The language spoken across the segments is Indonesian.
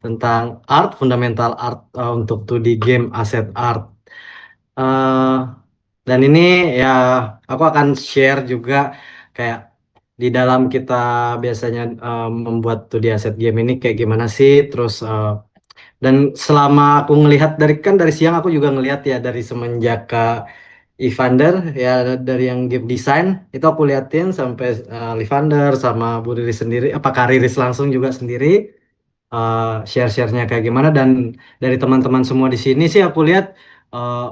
tentang art, fundamental art untuk 2D game asset art. Eh, dan ini ya aku akan share juga kayak di dalam kita biasanya membuat 2D asset game ini kayak gimana sih, terus dan selama aku ngelihat dari siang aku juga ngelihat ya dari semenjak Evander ya dari yang game design itu aku liatin sampai Livander sama Bu Riris sendiri, apakah Riris langsung juga sendiri share-sharenya kayak gimana, dan dari teman-teman semua di sini sih aku lihat eh,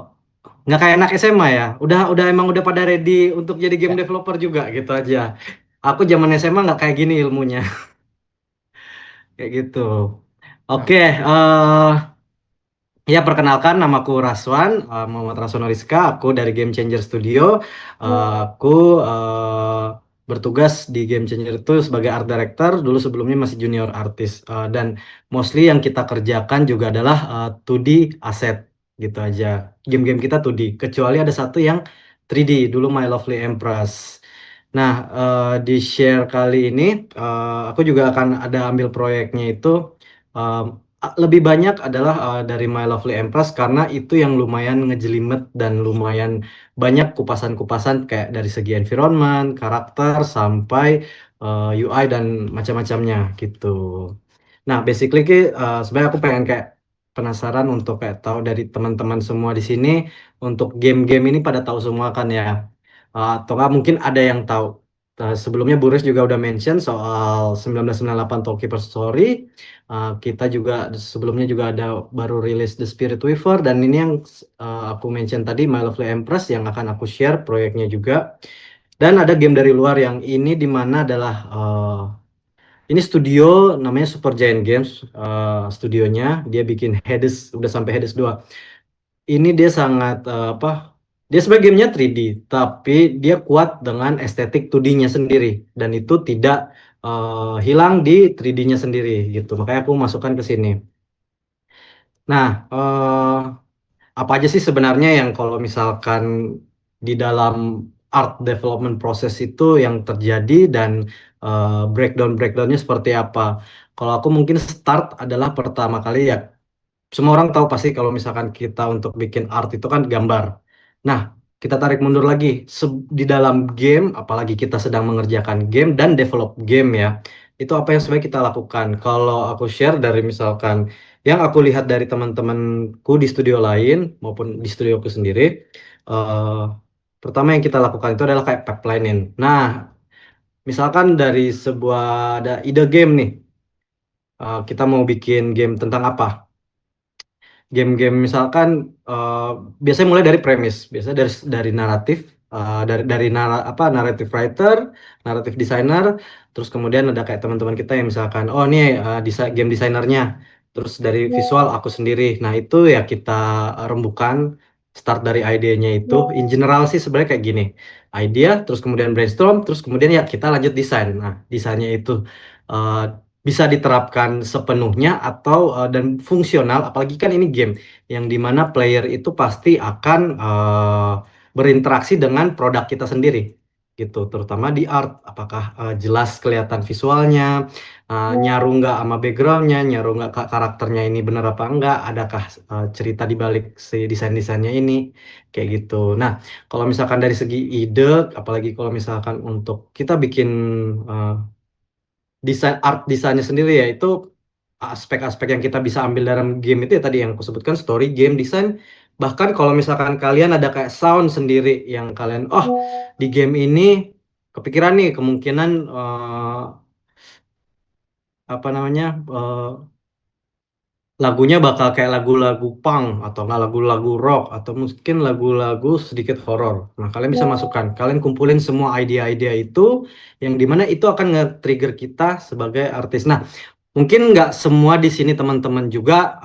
nggak kayak anak SMA ya, udah emang udah pada ready untuk jadi game Ya, developer juga gitu aja. Aku zaman SMA nggak kayak gini ilmunya kayak gitu. Oke, oke. ya, perkenalkan namaku Raswan, Muhammad Raswan Rizka. Aku dari Game Changer Studio. Aku bertugas di Game Changer itu sebagai art director. Dulu sebelumnya masih junior artist. Dan mostly yang kita kerjakan juga adalah 2D asset gitu aja. Game-game kita 2D. Kecuali ada satu yang 3D. Dulu My Lovely Empress. Nah, di share kali ini, aku juga akan ada ambil proyeknya itu. Lebih banyak adalah dari My Lovely Empress karena itu yang lumayan ngejelimet dan lumayan banyak kupasan-kupasan kayak dari segi environment, karakter sampai UI dan macam-macamnya gitu. Nah, basically sebenarnya aku pengen kayak penasaran untuk kayak tahu dari teman-teman semua di sini untuk game-game ini pada tahu semua kan ya. Atau nggak mungkin ada yang tahu. Sebelumnya Boris juga udah mention soal 1998 Tolkien Story. Kita juga sebelumnya juga ada baru rilis The Spirit Weaver, dan ini yang aku mention tadi My Lovely Empress yang akan aku share proyeknya juga. Dan ada game dari luar yang ini di mana adalah ini studio namanya Super Giant Games, studionya dia bikin Hades, udah sampai Hades 2. Ini dia sangat apa? Dia sebenarnya gamenya 3D, tapi dia kuat dengan estetik 2D-nya sendiri, dan itu tidak hilang di 3D-nya sendiri gitu. Makanya aku masukkan ke sini. Nah, apa aja sih sebenarnya yang kalau misalkan di dalam art development proses itu yang terjadi, dan breakdownnya seperti apa? Kalau aku mungkin start adalah pertama kali ya, semua orang tahu pasti kalau misalkan kita untuk bikin art itu kan gambar. Nah, kita tarik mundur lagi. Di dalam game, apalagi kita sedang mengerjakan game dan develop game ya, itu apa yang sebenarnya kita lakukan? Kalau aku share dari misalkan yang aku lihat dari teman-temanku di studio lain maupun di studioku sendiri, eh, pertama yang kita lakukan itu adalah kayak pipelinein. Nah, misalkan dari sebuah ada ide game nih, kita mau bikin game tentang apa? Game-game misalkan eh, biasanya mulai dari premis, biasanya dari naratif, dari naratif writer, naratif designer, terus kemudian ada kayak teman-teman kita yang misalkan oh ini game desainernya, terus dari visual aku sendiri. Nah, itu ya kita rembukan start dari idenya itu. In general sih sebenarnya kayak gini. Idea, terus kemudian brainstorm, terus kemudian ya kita lanjut desain. Nah, desainnya itu eh, bisa diterapkan sepenuhnya atau dan fungsional, apalagi kan ini game yang dimana player itu pasti akan berinteraksi dengan produk kita sendiri gitu, terutama di art, apakah jelas kelihatan visualnya, nyaru nggak sama backgroundnya, nyaru nggak karakternya ini benar apa enggak, adakah cerita di balik si desain-desainnya ini kayak gitu. Nah, kalau misalkan dari segi ide, apalagi kalau misalkan untuk kita bikin eh, desain art desainnya sendiri ya, itu aspek-aspek yang kita bisa ambil dalam game itu ya tadi yang aku sebutkan, story, game design, bahkan kalau misalkan kalian ada kayak sound sendiri yang kalian oh di game ini kepikiran nih kemungkinan apa namanya lagunya bakal kayak lagu-lagu punk atau nggak lagu-lagu rock atau mungkin lagu-lagu sedikit horor. Nah, kalian bisa masukkan, kalian kumpulin semua ide-ide itu yang dimana itu akan nge-trigger kita sebagai artis. Nah, mungkin nggak semua di sini teman-teman juga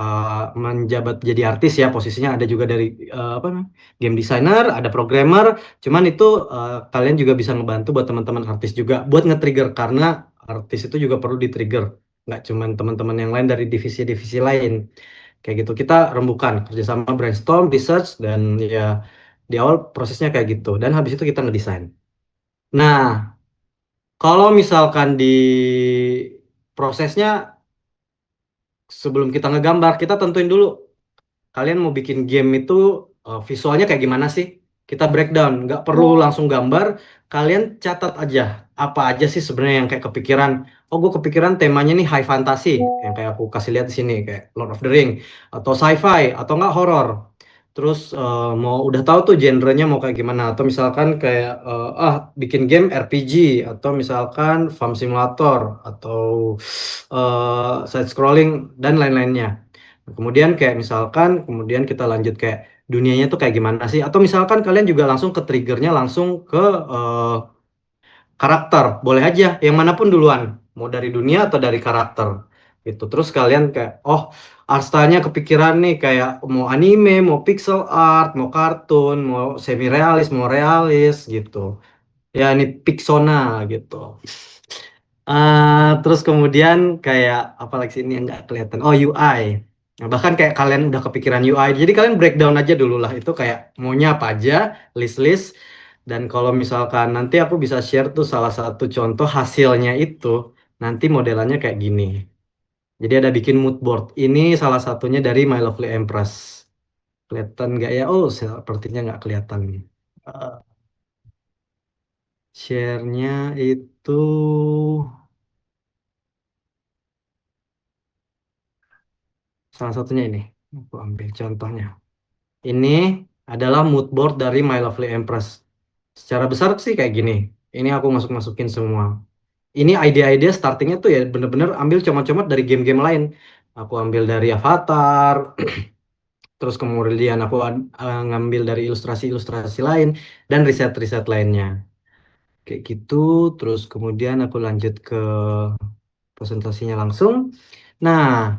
menjabat jadi artis ya, posisinya ada juga dari apa namanya, game designer, ada programmer. Cuman itu kalian juga bisa ngebantu buat teman-teman artis juga buat nge-trigger, karena artis itu juga perlu di-trigger. Nggak cuman teman-teman yang lain dari divisi-divisi lain. Kayak gitu. Kita rembukan kerjasama, brainstorm, research, dan ya di awal prosesnya kayak gitu. Dan habis itu kita ngedesain. Nah, kalau misalkan di prosesnya sebelum kita ngegambar, kita tentuin dulu kalian mau bikin game itu visualnya kayak gimana sih? Kita breakdown, nggak perlu langsung gambar, kalian catat aja apa aja sih sebenarnya yang kayak kepikiran. Oh, gue kepikiran temanya nih high fantasy, yang kayak aku kasih lihat di sini kayak Lord of the Ring, atau sci-fi, atau nggak horror. Terus mau udah tahu tuh genrenya mau kayak gimana, atau misalkan kayak bikin game RPG, atau misalkan farm simulator, atau side scrolling dan lain-lainnya. Kemudian kayak misalkan, kemudian kita lanjut kayak dunianya tuh kayak gimana sih? Atau misalkan kalian juga langsung ke triggernya langsung ke karakter, boleh aja yang manapun duluan, mau dari dunia atau dari karakter gitu. Terus kalian kayak, oh, art style-nya kepikiran nih kayak mau anime, mau pixel art, mau kartun, mau semi realis, mau realis gitu. Ya ini Pixona gitu. Terus kemudian kayak apalagi sih ini yang nggak kelihatan. Oh, UI. Nah, bahkan kayak kalian udah kepikiran UI. Jadi kalian breakdown aja dulu lah. Itu kayak maunya apa aja, list-list. Dan kalau misalkan nanti aku bisa share tuh salah satu contoh hasilnya itu. Nanti modelannya kayak gini. Jadi ada bikin mood board. Ini salah satunya dari My Lovely Empress. Kelihatan nggak ya? Oh, sepertinya nggak kelihatan. Eh, Share-nya itu salah satunya ini. Aku ambil contohnya. Ini adalah mood board dari My Lovely Empress. Secara besar sih kayak gini. Ini aku masukin semua. Ini ide-ide startingnya tuh ya bener-bener ambil comot-comot dari game-game lain. Aku ambil dari Avatar, terus kemudian aku ngambil dari ilustrasi-ilustrasi lain dan riset-riset lainnya. Kayak gitu, terus kemudian aku lanjut ke presentasinya langsung. Nah,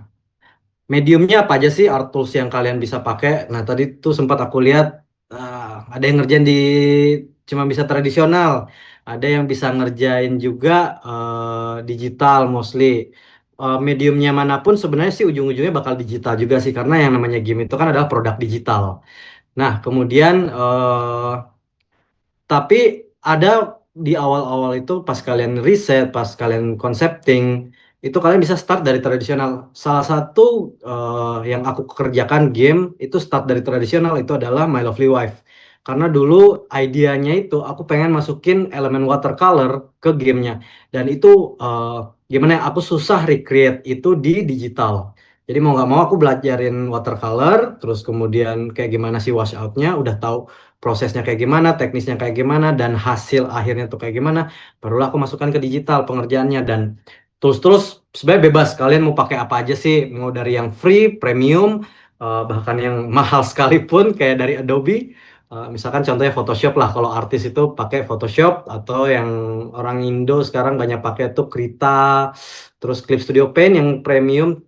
mediumnya apa aja sih art tools yang kalian bisa pakai? Nah, tadi tuh sempat aku lihat ada yang ngerjain di cuma bisa tradisional, ada yang bisa ngerjain juga digital mostly. Mediumnya manapun sebenarnya sih ujung-ujungnya bakal digital juga sih karena yang namanya game itu kan adalah produk digital. Nah, kemudian tapi ada di awal-awal itu pas kalian riset, pas kalian concepting, itu kalian bisa start dari tradisional. Salah satu yang aku kerjakan game itu start dari tradisional itu adalah My Lovely Wife. Karena dulu idenya itu aku pengen masukin elemen watercolor ke gamenya. Dan itu gimana ya, aku susah recreate itu di digital. Jadi mau nggak mau aku belajarin watercolor, terus kemudian kayak gimana sih wash outnya, udah tahu prosesnya kayak gimana, teknisnya kayak gimana, dan hasil akhirnya tuh kayak gimana, barulah aku masukkan ke digital pengerjaannya. Dan terus-terus sebenarnya bebas, kalian mau pakai apa aja sih, mau dari yang free, premium, bahkan yang mahal sekalipun kayak dari Adobe. Misalkan contohnya Photoshop lah, kalau artis itu pakai Photoshop, atau yang orang Indo sekarang banyak pakai tuh Krita, terus Clip Studio Paint yang premium,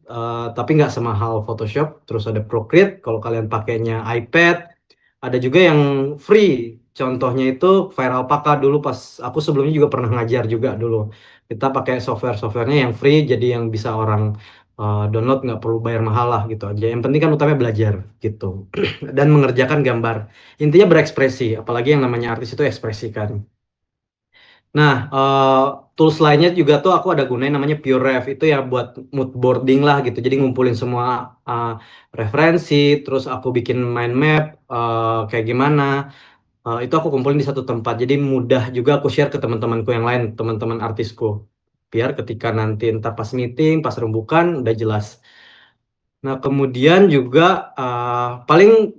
tapi nggak semahal Photoshop. Terus ada Procreate kalau kalian pakainya iPad. Ada juga yang free. Contohnya itu Fire Alpaca dulu pas aku sebelumnya juga pernah ngajar juga dulu. Kita pakai software-softwarenya yang free jadi yang bisa orang download nggak perlu bayar mahal lah gitu aja. Yang penting kan utamanya belajar gitu dan mengerjakan gambar. Intinya berekspresi, apalagi yang namanya artis itu ekspresikan. Nah, tools lainnya juga tuh aku ada gunain namanya PureRef. Itu ya buat mood boarding lah gitu. Jadi ngumpulin semua uh, referensi, terus aku bikin mind map kayak gimana. Itu aku kumpulin di satu tempat. Jadi mudah juga aku share ke teman-temanku yang lain, teman-teman artisku. Biar ketika nanti entah pas meeting, pas rembukan, udah jelas. Nah, kemudian juga paling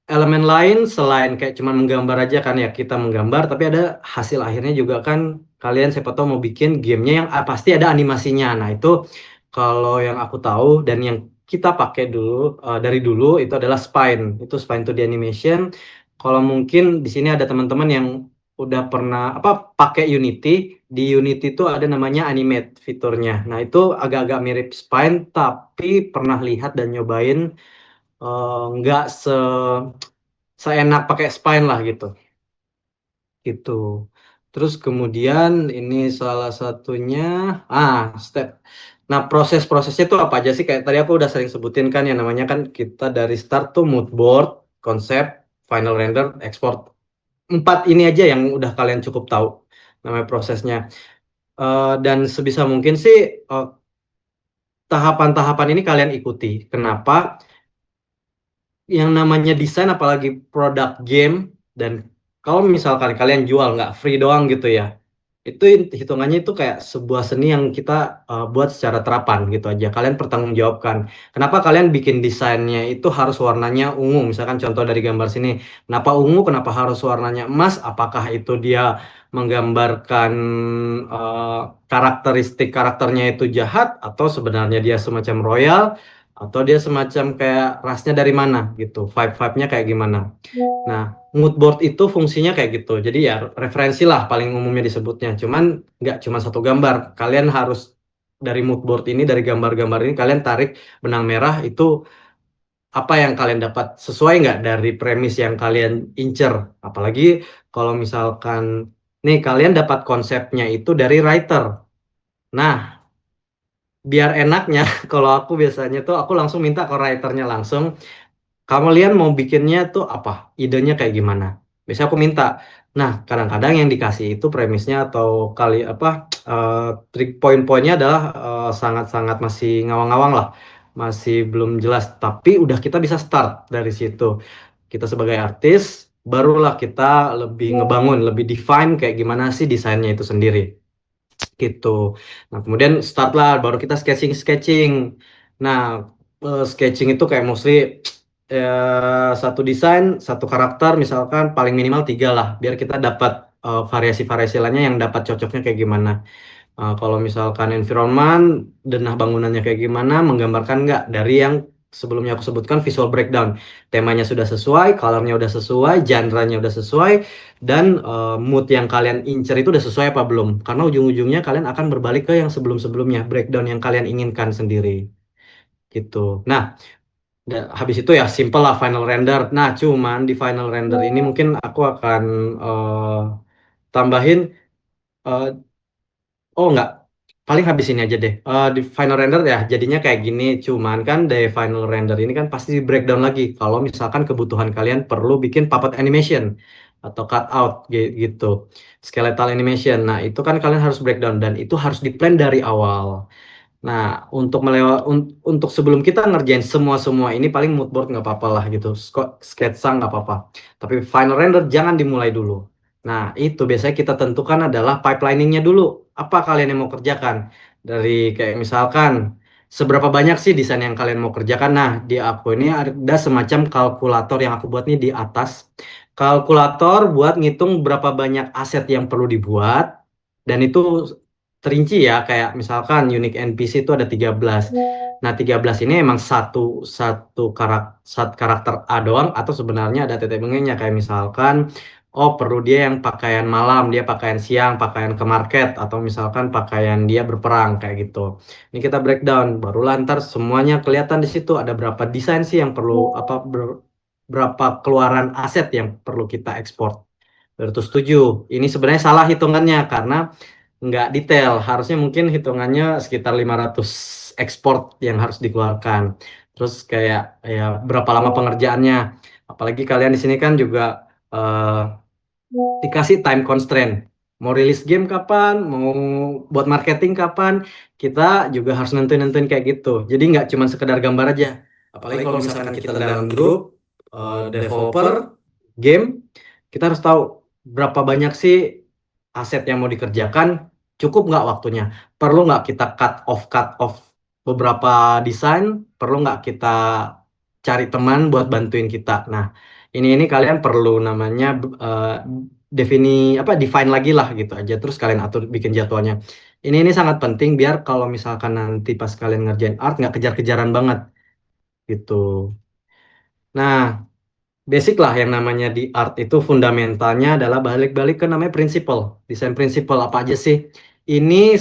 elemen lain selain kayak cuman menggambar aja kan ya kita menggambar tapi ada hasil akhirnya juga kan kalian siapa tahu mau bikin gamenya yang pasti ada animasinya. Nah itu kalau yang aku tahu dan yang kita pakai dulu dari dulu itu adalah Spine. Itu Spine 2D animation. Kalau mungkin di sini ada teman-teman yang udah pernah apa pakai Unity. Di Unity itu ada namanya Animate fiturnya. Nah itu agak-agak mirip Spine tapi pernah lihat dan nyobain nggak seenak pakai spine lah gitu gitu. Terus kemudian ini salah satunya step. Nah, proses-prosesnya itu apa aja sih? Kayak tadi aku udah sering sebutin kan yang namanya kan kita dari start tuh mood board, konsep, final render, export. Empat ini aja yang udah kalian cukup tahu namanya prosesnya. Dan sebisa mungkin sih tahapan-tahapan ini kalian ikuti. Kenapa? Yang namanya desain apalagi produk game, dan kalau misalkan kalian jual nggak free doang gitu ya, itu hitungannya itu kayak sebuah seni yang kita buat secara terapan gitu aja. Kalian pertanggungjawabkan. Kenapa kalian bikin desainnya itu harus warnanya ungu? Misalkan contoh dari gambar sini. Kenapa ungu? Kenapa harus warnanya emas? Apakah itu dia menggambarkan eh, karakteristik karakternya itu jahat, atau sebenarnya dia semacam royal, atau dia semacam kayak rasnya dari mana gitu. Vibe-nya kayak gimana. Nah, mood board itu fungsinya kayak gitu. Jadi ya referensi lah paling umumnya disebutnya. Cuman nggak cuma satu gambar. Kalian harus dari mood board ini, dari gambar-gambar ini, kalian tarik benang merah itu apa yang kalian dapat, sesuai nggak dari premis yang kalian incer. Apalagi kalau misalkan nih kalian dapat konsepnya itu dari writer. Nah, biar enaknya kalau aku biasanya tuh aku langsung minta ke writernya langsung, kalian mau bikinnya tuh apa? Idenya kayak gimana? Biasanya aku minta. Nah, kadang-kadang yang dikasih itu premisnya atau kali apa eh, trik poin-poinnya adalah sangat-sangat masih ngawang-ngawang lah. Masih belum jelas, tapi udah kita bisa start dari situ. Kita sebagai artis barulah kita lebih ngebangun, lebih define kayak gimana sih desainnya itu sendiri gitu. Nah, kemudian start lah, baru kita sketching. Nah, sketching itu kayak mostly satu desain, satu karakter, misalkan paling minimal tiga lah, biar kita dapat variasi-variasi lainnya yang dapat cocoknya kayak gimana. Kalau misalkan environment, denah bangunannya kayak gimana, menggambarkan nggak dari yang sebelumnya aku sebutkan visual breakdown. Temanya sudah sesuai, colornya udah sesuai, genre-nya udah sesuai, dan mood yang kalian incer itu udah sesuai apa belum. Karena ujung-ujungnya kalian akan berbalik ke yang sebelum-sebelumnya, breakdown yang kalian inginkan sendiri. Gitu. Nah, habis itu ya simple lah final render. Nah, cuman di final render ini mungkin aku akan tambahin eh, oh enggak, paling habis ini aja deh. Di final render ya jadinya kayak gini. Cuman kan dari final render ini kan pasti di breakdown lagi. Kalau misalkan kebutuhan kalian perlu bikin puppet animation atau cut out gitu, skeletal animation. Nah itu kan kalian harus breakdown dan itu harus di plan dari awal. Nah, untuk sebelum kita ngerjain semua ini paling mood board nggak apa-apa lah gitu, sketsa nggak apa-apa. Tapi final render jangan dimulai dulu. Nah, itu biasanya kita tentukan adalah pipeliningnya dulu. Apa kalian yang mau kerjakan? Dari kayak misalkan seberapa banyak sih desain yang kalian mau kerjakan? Nah, di aku ini ada semacam kalkulator yang aku buat nih di atas. Kalkulator buat ngitung berapa banyak aset yang perlu dibuat, dan itu terinci ya, kayak misalkan unique NPC itu ada 13. Nah, 13 ini emang satu satu karakter A doang, atau sebenarnya ada titik bengenya kayak misalkan oh perlu dia yang pakaian malam, dia pakaian siang, pakaian ke market, atau misalkan pakaian dia berperang kayak gitu. Ini kita breakdown, baru lantar semuanya kelihatan di situ ada berapa desain sih yang perlu apa berapa keluaran aset yang perlu kita ekspor. Baru setuju. Ini sebenarnya salah hitungannya karena nggak detail. Harusnya mungkin hitungannya sekitar 500 ekspor yang harus dikeluarkan. Terus kayak ya berapa lama pengerjaannya. Apalagi kalian di sini kan juga eh, dikasih time constraint. Mau rilis game kapan, mau buat marketing kapan, kita juga harus nentuin-nentuin kayak gitu. Jadi nggak cuma sekedar gambar aja. Apalagi kalau misalkan kita dalam grup developer game, kita harus tahu berapa banyak sih aset yang mau dikerjakan, cukup nggak waktunya, perlu nggak kita cut off beberapa desain, perlu nggak kita cari teman buat bantuin kita. Nah, ini kalian perlu namanya eh, defini apa define lagi lah gitu aja, terus kalian atur bikin jadwalnya. Ini sangat penting biar kalau misalkan nanti pas kalian ngerjain art nggak kejar-kejaran banget gitu. Nah, basic lah yang namanya di art itu fundamentalnya adalah balik-balik ke namanya prinsipal. Desain prinsipal apa aja sih? Ini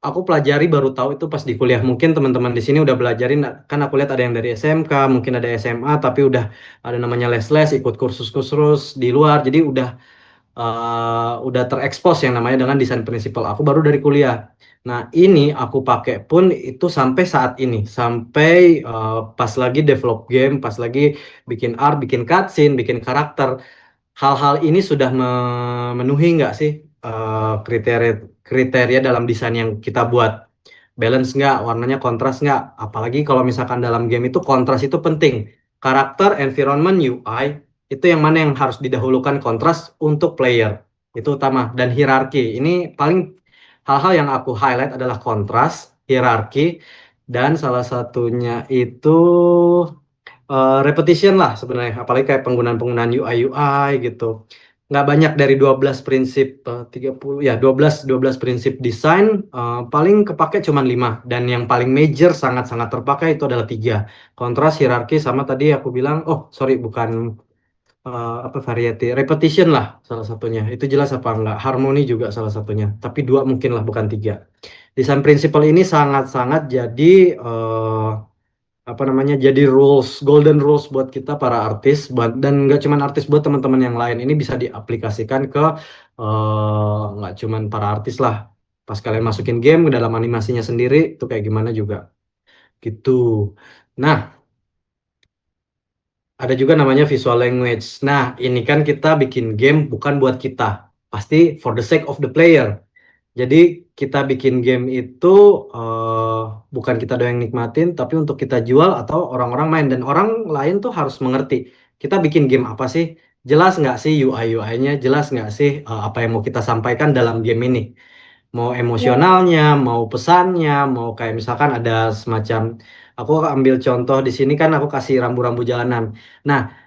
aku pelajari baru tahu itu pas di kuliah. Mungkin teman-teman di sini udah belajarin, kan aku lihat ada yang dari SMK, mungkin ada SMA, tapi udah ada namanya les-les, ikut kursus-kursus di luar. Jadi udah terekspos yang namanya dengan desain prinsipal. Aku baru dari kuliah. Nah, ini aku pakai pun itu sampai saat ini, sampai pas lagi develop game, pas lagi bikin art, bikin cutscene, bikin karakter. Hal-hal ini sudah memenuhi nggak sih kriteria kriteria dalam desain yang kita buat? balance nggak, warnanya kontras nggak. Apalagi kalau misalkan dalam game itu kontras itu penting. Karakter, environment, UI itu yang mana yang harus didahulukan kontras untuk player. Itu utama. Dan hierarki. Ini paling hal-hal yang aku highlight adalah kontras, hierarki, dan salah satunya itu repetition lah sebenarnya. Apalagi kayak penggunaan-penggunaan UI gitu. Nggak banyak dari 12 prinsip 30 ya 12 prinsip desain paling kepake cuma 5 dan yang paling major sangat-sangat terpakai itu adalah tiga, kontras, hierarki, sama tadi aku bilang, oh sorry, bukan apa, variety, repetition lah salah satunya. Itu jelas apa enggak, harmoni juga salah satunya, tapi dua mungkin lah, bukan tiga. Desain principle ini sangat-sangat jadi apa namanya, jadi rules, golden rules buat kita para artis, dan nggak cuman artis, buat teman-teman yang lain ini bisa diaplikasikan ke nggak cuman para artis lah, pas kalian masukin game ke dalam animasinya sendiri itu kayak gimana juga gitu. Nah, ada juga namanya visual language. Nah, ini kan kita bikin game bukan buat kita, pasti for the sake of the player. Jadi kita bikin game itu eh, bukan kita doang yang nikmatin, tapi untuk kita jual atau orang-orang main, dan orang lain tuh harus mengerti kita bikin game apa sih, jelas nggak sih UI UI-nya, jelas nggak sih apa yang mau kita sampaikan dalam game ini, mau emosionalnya, mau pesannya, mau kayak misalkan ada semacam, aku ambil contoh di sini kan aku kasih rambu-rambu jalanan. Nah,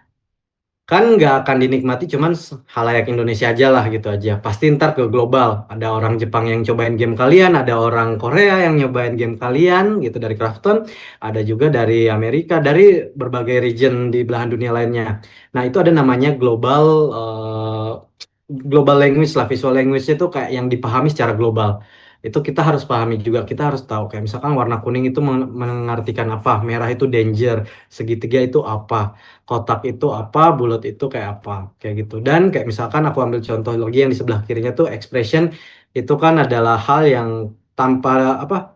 kan nggak akan dinikmati cuman halayak Indonesia aja lah gitu aja. Pasti ntar ke global. Ada orang Jepang yang cobain game kalian, ada orang Korea yang nyobain game kalian gitu dari Krafton, ada juga dari Amerika, dari berbagai region di belahan dunia lainnya. Nah, itu ada namanya global language lah, visual language itu kayak yang dipahami secara global. Itu kita harus pahami juga, kita harus tahu kayak misalkan warna kuning itu mengartikan apa, merah itu danger, segitiga itu apa, kotak itu apa, bulat itu kayak apa, kayak gitu. Dan kayak misalkan aku ambil contoh lagi yang di sebelah kirinya tuh expression, itu kan adalah hal yang tanpa apa,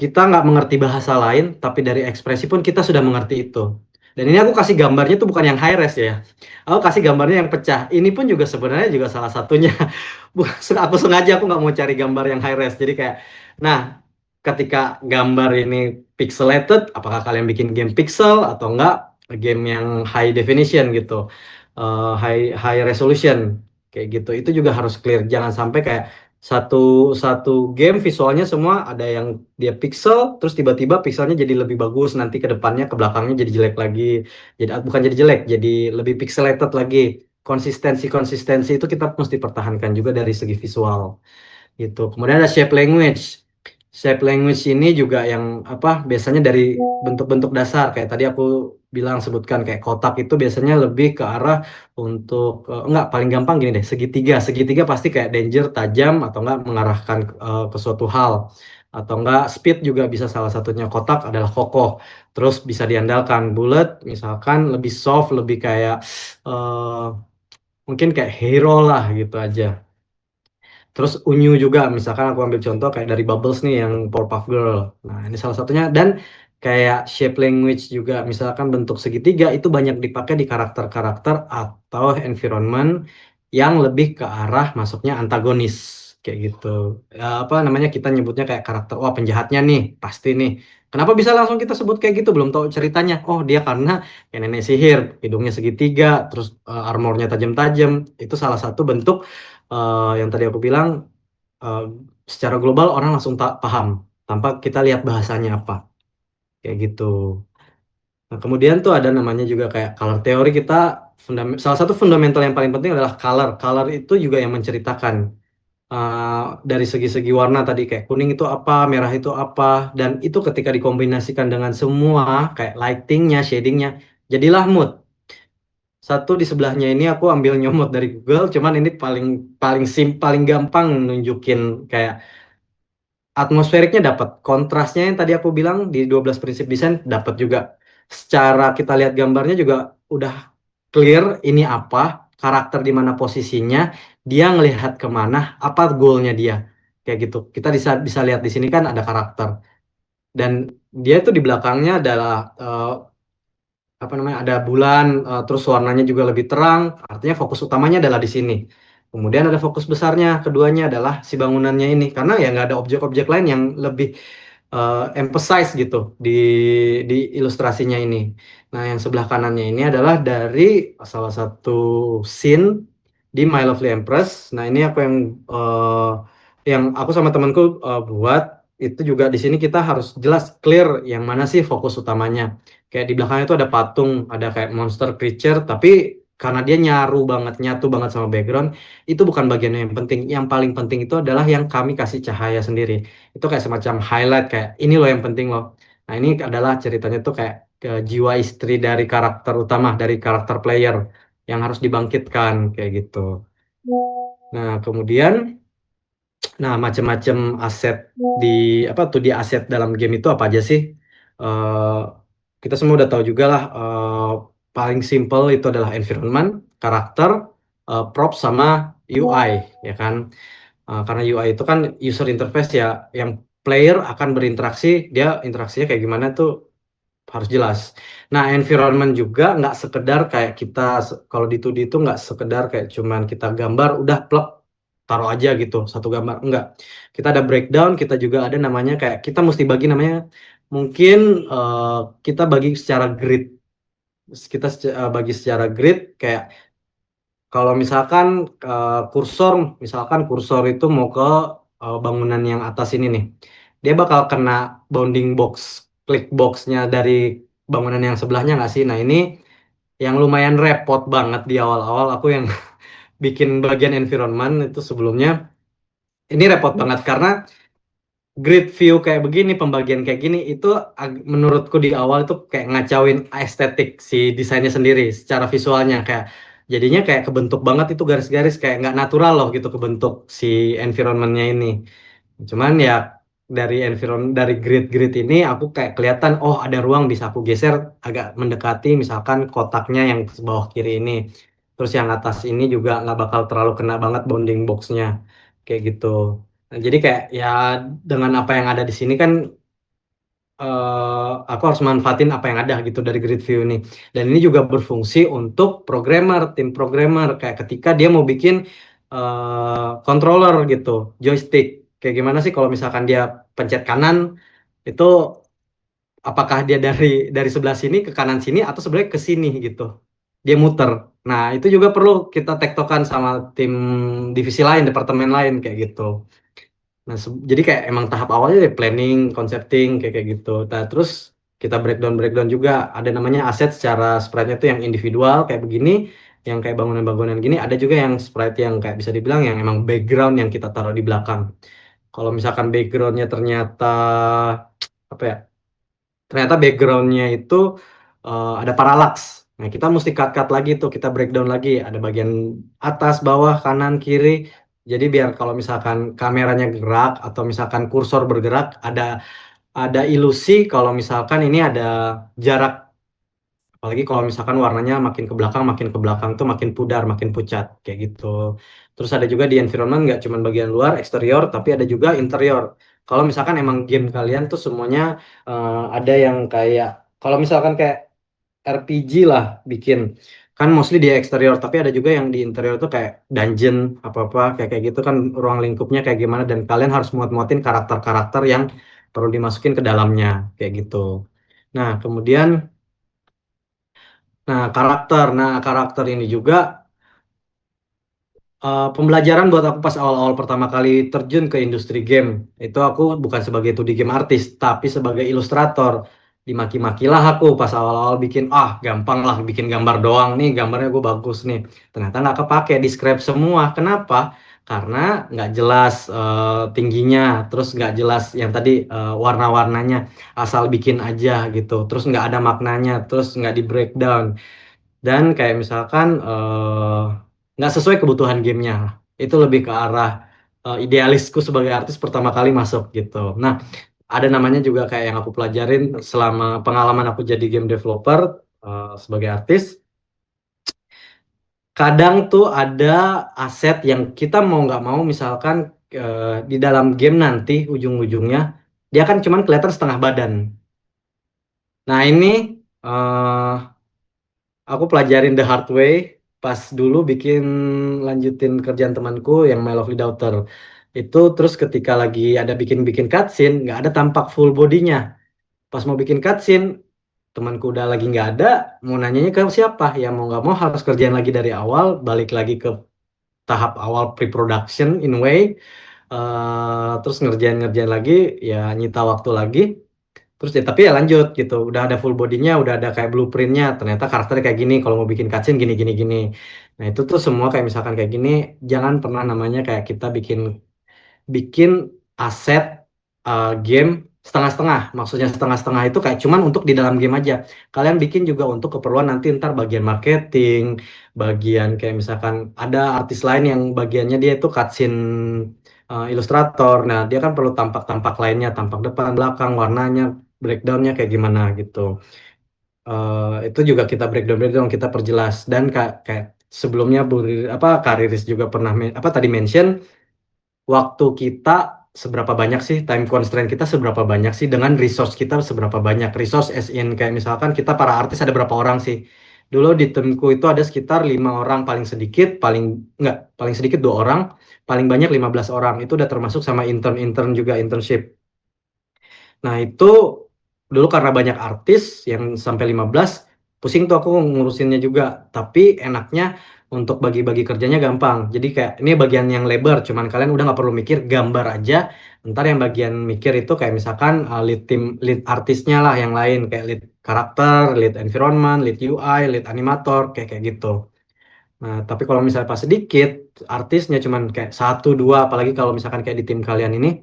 kita nggak mengerti bahasa lain, tapi dari ekspresi pun kita sudah mengerti itu. Dan ini aku kasih gambarnya tuh bukan yang high res ya. Aku kasih gambarnya yang pecah. Ini pun juga sebenarnya juga salah satunya. Aku sengaja aku nggak mau cari gambar yang high res. Jadi kayak, nah, ketika gambar ini pixelated, apakah kalian bikin game pixel atau enggak game yang high definition gitu, high high resolution kayak gitu. Itu juga harus clear. Jangan sampai kayak satu satu game visualnya semua ada yang dia pixel, terus tiba-tiba pixelnya jadi lebih bagus, nanti ke depannya ke belakangnya jadi jelek lagi. Jadi bukan jadi jelek, jadi lebih pixelated lagi. Konsistensi itu kita mesti pertahankan juga dari segi visual gitu. Kemudian ada shape language. Shape language ini juga yang apa, biasanya dari bentuk-bentuk dasar kayak tadi aku bilang sebutkan, kayak kotak itu biasanya lebih ke arah untuk enggak, paling gampang gini deh, segitiga. Segitiga pasti kayak danger, tajam, atau enggak mengarahkan ke suatu hal, atau enggak speed juga bisa salah satunya. Kotak adalah kokoh, terus bisa diandalkan. Bulat misalkan lebih soft, lebih kayak eh, mungkin kayak hero lah gitu aja. Terus unyu juga, misalkan aku ambil contoh kayak dari Bubbles nih yang Powerpuff Girl. Nah, ini salah satunya. Dan kayak shape language juga, misalkan bentuk segitiga itu banyak dipakai di karakter-karakter atau environment yang lebih ke arah masuknya antagonis kayak gitu. Apa namanya, kita nyebutnya kayak karakter, wah penjahatnya nih, pasti nih. Kenapa bisa langsung kita sebut kayak gitu? Belum tahu ceritanya. Oh, dia karena kayak nenek sihir, hidungnya segitiga, terus armornya tajam-tajam. Itu salah satu bentuk yang tadi aku bilang, eh, secara global orang langsung tak paham tanpa kita lihat bahasanya apa, kayak gitu. Nah, kemudian tuh ada namanya juga kayak color theory. Kita salah satu fundamental yang paling penting adalah color. Color itu juga yang menceritakan dari segi-segi warna tadi, kayak kuning itu apa, merah itu apa, dan itu ketika dikombinasikan dengan semua kayak lightingnya, shadingnya, jadilah mood. Satu di sebelahnya ini aku ambil nyomot dari Google, cuman ini paling paling paling gampang nunjukin kayak atmosferiknya dapat, kontrasnya yang tadi aku bilang di 12 prinsip desain dapat juga. Secara kita lihat gambarnya juga udah clear ini apa, karakter di mana posisinya, dia ngelihat kemana, apa goalnya dia, kayak gitu. Kita bisa bisa lihat di sini kan ada karakter, dan dia itu di belakangnya adalah apa namanya, ada bulan, terus warnanya juga lebih terang, artinya fokus utamanya adalah di sini. Kemudian ada fokus besarnya, keduanya adalah si bangunannya ini, karena ya nggak ada objek-objek lain yang lebih emphasize gitu di ilustrasinya ini. Nah, yang sebelah kanannya ini adalah dari salah satu scene di My Lovely Empress. Nah, ini aku yang aku sama temanku buat itu juga di sini kita harus jelas clear yang mana sih fokus utamanya. Kayak di belakangnya itu ada patung, ada kayak monster creature, tapi karena dia nyaru banget, nyatu banget sama background, itu bukan bagian yang penting. Yang paling penting itu adalah yang kami kasih cahaya sendiri. Itu kayak semacam highlight, kayak ini loh yang penting loh. Nah, ini adalah ceritanya tuh kayak ke jiwa istri dari karakter utama, dari karakter player yang harus dibangkitkan kayak gitu. Nah, kemudian macam-macam aset di apa tuh di aset dalam game itu apa aja sih? Eh, kita semua udah tahu juga lah, paling simple itu adalah environment, karakter, props sama UI, ya kan? Karena UI itu kan user interface ya, yang player akan berinteraksi, dia interaksinya kayak gimana tuh harus jelas. Nah, environment juga nggak sekedar kayak kita, kalau di 2D itu nggak sekedar kayak cuman kita gambar, udah plek, taruh aja gitu, satu gambar. Enggak. Kita ada breakdown, kita juga ada namanya kayak, kita mesti bagi namanya, mungkin eh, kita bagi secara grid. Kita bagi secara grid, kayak kalau misalkan misalkan kursor itu mau ke bangunan yang atas ini nih, dia bakal kena bounding box, klik boxnya dari bangunan yang sebelahnya nggak sih? Nah, ini yang lumayan repot banget di awal-awal aku yang bikin bagian environment itu sebelumnya. Ini repot banget karena grid view kayak begini, pembagian kayak gini itu menurutku di awal itu kayak ngacauin estetik si desainnya sendiri secara visualnya, kayak jadinya kayak kebentuk banget itu garis-garis, kayak nggak natural loh gitu kebentuk si environmentnya ini. Cuman ya dari grid-grid ini aku kayak kelihatan, oh ada ruang bisa aku geser agak mendekati misalkan kotaknya yang bawah kiri ini. Terus yang atas ini juga nggak bakal terlalu kena banget bounding boxnya kayak gitu. Nah, jadi kayak ya dengan apa yang ada di sini kan, aku harus manfaatin apa yang ada gitu dari grid view ini. Dan ini juga berfungsi untuk programmer, tim programmer kayak ketika dia mau bikin controller gitu, joystick. Kayak gimana sih kalau misalkan dia pencet kanan itu, apakah dia dari sebelah sini ke kanan sini atau sebenarnya ke sini gitu. Dia muter. Nah, itu juga perlu kita tektokan sama tim divisi lain, departemen lain kayak gitu. Nah, jadi kayak emang tahap awalnya ya planning, concepting, kayak gitu. Nah, terus kita breakdown juga. Ada namanya aset secara sprite-nya tuh yang individual kayak begini, yang kayak bangunan-bangunan gini. Ada juga yang sprite yang kayak bisa dibilang yang emang background yang kita taruh di belakang. Kalau misalkan backgroundnya ternyata apa ya? Ternyata backgroundnya itu ada parallax. Nah, kita mesti cut-cut lagi tuh, kita breakdown lagi. Ada bagian atas, bawah, kanan, kiri. Jadi biar kalau misalkan kameranya gerak atau misalkan kursor bergerak, ada ilusi kalau misalkan ini ada jarak. Apalagi kalau misalkan warnanya makin ke belakang tuh makin pudar, makin pucat kayak gitu. Terus ada juga di environment nggak cuma bagian luar, eksterior, tapi ada juga interior. Kalau misalkan emang game kalian tuh semuanya ada yang kayak, kalau misalkan kayak RPG lah bikin, kan mostly di eksterior, tapi ada juga yang di interior tuh kayak dungeon apa-apa kayak gitu kan, ruang lingkupnya kayak gimana, dan kalian harus muat-muatin karakter-karakter yang perlu dimasukin ke dalamnya kayak gitu. Nah, kemudian karakter ini juga pembelajaran buat aku pas awal-awal pertama kali terjun ke industri game. Itu aku bukan sebagai 2D game artis, tapi sebagai ilustrator. Dimaki-makilah aku pas awal-awal bikin, gampang lah bikin gambar doang nih, gambarnya gue bagus nih. Ternyata nggak kepake, di scrap semua. Kenapa? Karena nggak jelas tingginya, terus nggak jelas yang tadi warna-warnanya, asal bikin aja gitu. Terus nggak ada maknanya, terus nggak di breakdown, dan kayak misalkan nggak sesuai kebutuhan gamenya. Itu lebih ke arah idealisku sebagai artis pertama kali masuk gitu. Nah, ada namanya juga kayak yang aku pelajarin selama pengalaman aku jadi game developer sebagai artis. Kadang tuh ada aset yang kita mau nggak mau, misalkan di dalam game nanti ujung-ujungnya dia kan cuman kelihatan setengah badan. Nah, ini aku pelajarin the hard way. pas dulu bikin lanjutin kerjaan temanku yang My Lovely Daughter itu, terus ketika lagi ada bikin-bikin cutscene nggak ada tampak full bodinya. Pas mau bikin cutscene temanku udah lagi nggak ada, mau nanyanya ke siapa, ya mau nggak mau harus kerjaan lagi dari awal, balik lagi ke tahap awal pre-production in a way. Terus ngerjain-ngerjain lagi, ya nyita waktu lagi. Terus ya tapi ya lanjut gitu, udah ada full bodinya, udah ada kayak blueprintnya, ternyata karakternya kayak gini, kalau mau bikin cutscene gini gini gini. Nah itu tuh semua kayak misalkan kayak gini, jangan pernah namanya kayak kita bikin bikin aset game setengah-setengah. Maksudnya setengah-setengah itu kayak cuman untuk di dalam game aja. Kalian bikin juga untuk keperluan nanti ntar bagian marketing, bagian kayak misalkan ada artis lain yang bagiannya dia itu cutscene ilustrator. Nah, dia kan perlu tampak-tampak lainnya, tampak depan, belakang, warnanya, breakdownnya kayak gimana gitu. Itu juga kita breakdown kita perjelas dan kayak sebelumnya apa Kak Riris juga pernah apa tadi mention waktu kita seberapa banyak sih, time constraint kita seberapa banyak sih, dengan resource kita seberapa banyak. Resource as in kayak misalkan kita para artis ada berapa orang sih. Dulu di timku itu ada sekitar 5 orang paling sedikit, paling sedikit 2 orang, paling banyak 15 orang. Itu udah termasuk sama intern-intern juga internship. Nah, itu dulu karena banyak artis yang sampai 15, pusing tuh aku ngurusinnya juga. Tapi enaknya untuk bagi-bagi kerjanya gampang. Jadi kayak ini bagian yang lebar, cuman kalian udah nggak perlu mikir, gambar aja. Ntar yang bagian mikir itu kayak misalkan lead tim, lead artisnya lah yang lain, kayak lead karakter, lead environment, lead UI, lead animator, kayak kayak gitu. Nah, tapi kalau misalnya pas sedikit, artisnya cuman kayak satu dua, apalagi kalau misalkan kayak di tim kalian ini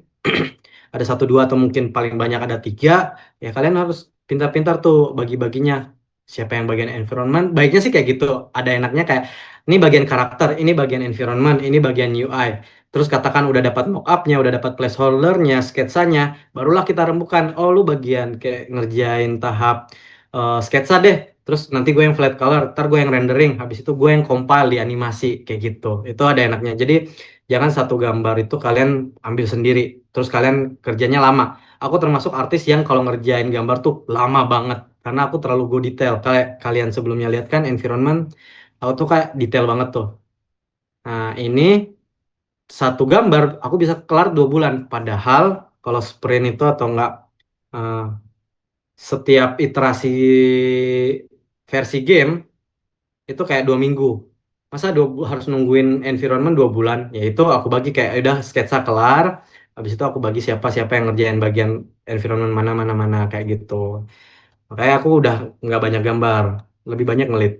ada satu dua atau mungkin paling banyak ada tiga, ya kalian harus pintar-pintar tuh bagi-baginya. Siapa yang bagian environment? Baiknya sih kayak gitu. Ada enaknya kayak ini bagian karakter, ini bagian environment, ini bagian UI. Terus katakan udah dapat mockupnya, udah dapat placeholdernya, sketsanya, barulah kita rembukan. Oh, lu bagian kayak ngerjain tahap sketsa deh. Terus nanti gue yang flat color, ntar gue yang rendering, habis itu gue yang compile di animasi kayak gitu. Itu ada enaknya. Jadi jangan satu gambar itu kalian ambil sendiri, terus kalian kerjanya lama. Aku termasuk artis yang kalau ngerjain gambar tuh lama banget, karena aku terlalu go detail. Kayak kalian sebelumnya lihat kan environment, aku tuh kayak detail banget tuh. Nah ini satu gambar aku bisa kelar 2 bulan, padahal kalau sprint itu atau enggak eh, setiap iterasi versi game itu kayak 2 minggu. Masa harus nungguin environment 2 bulan? Ya itu aku bagi kayak udah sketsa kelar, habis itu aku bagi siapa-siapa yang ngerjain bagian environment mana mana mana kayak gitu. Makanya aku udah nggak banyak gambar, lebih banyak ngelit.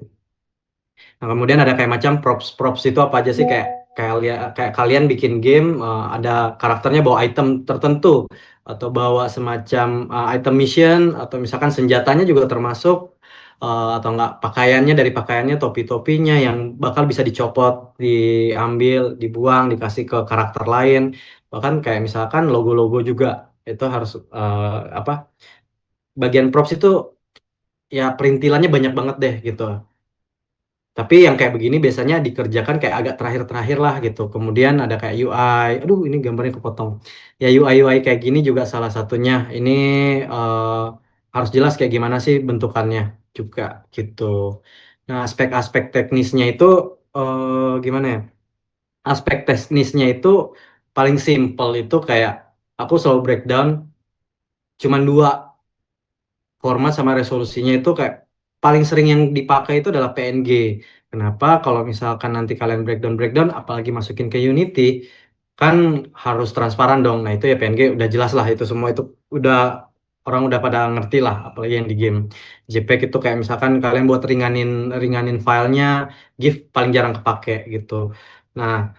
Nah, kemudian ada kayak macam props. Props itu apa aja sih? Kayak kalian bikin game, ada karakternya bawa item tertentu atau bawa semacam item mission atau misalkan senjatanya juga termasuk, atau enggak pakaiannya, dari pakaiannya topi-topinya yang bakal bisa dicopot, diambil, dibuang, dikasih ke karakter lain. Bahkan kayak misalkan logo-logo juga itu harus apa? Bagian props itu ya perintilannya banyak banget deh gitu. Tapi yang kayak begini biasanya dikerjakan kayak agak terakhir-terakhir lah gitu. Kemudian ada kayak UI. Aduh, ini gambarnya kepotong. Ya UI kayak gini juga salah satunya. Ini harus jelas kayak gimana sih bentukannya juga gitu. Nah, aspek-aspek teknisnya itu gimana ya? Aspek teknisnya itu paling simple itu kayak aku selalu breakdown cuman dua, format sama resolusinya itu kayak paling sering yang dipakai itu adalah PNG. Kenapa? Kalau misalkan nanti kalian breakdown, apalagi masukin ke Unity, kan harus transparan dong. Nah itu ya PNG udah jelas lah, itu semua itu udah orang udah pada ngerti lah, apalagi yang di game. JPEG itu kayak misalkan kalian buat ringanin ringanin filenya, GIF paling jarang kepake gitu. Nah,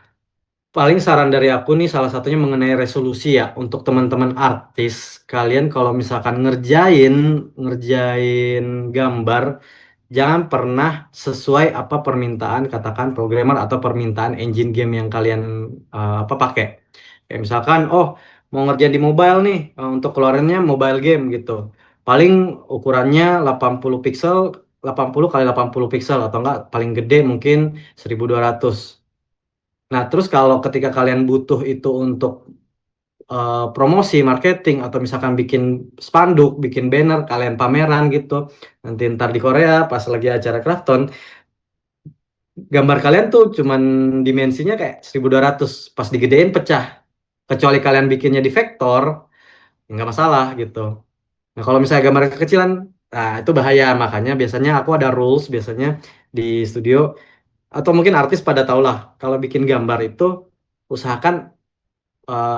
paling saran dari aku nih salah satunya mengenai resolusi ya untuk teman-teman artis, kalian kalau misalkan ngerjain ngerjain gambar jangan pernah sesuai apa permintaan katakan programmer atau permintaan engine game yang kalian apa pakai. Kayak misalkan oh mau ngerjain di mobile nih, untuk keluarannya mobile game gitu. Paling ukurannya 80 pixel, 80 kali 80 pixel atau enggak paling gede mungkin 1200. Nah, terus kalau ketika kalian butuh itu untuk promosi, marketing, atau misalkan bikin spanduk, bikin banner, kalian pameran gitu, nanti ntar di Korea pas lagi acara Krafton, gambar kalian tuh cuman dimensinya kayak 1200, pas digedein pecah. Kecuali kalian bikinnya di vektor, ya nggak masalah gitu. Nah, kalau misalnya gambar kekecilan, nah itu bahaya. Makanya biasanya aku ada rules biasanya di studio, atau mungkin artis pada tau lah, kalau bikin gambar itu usahakan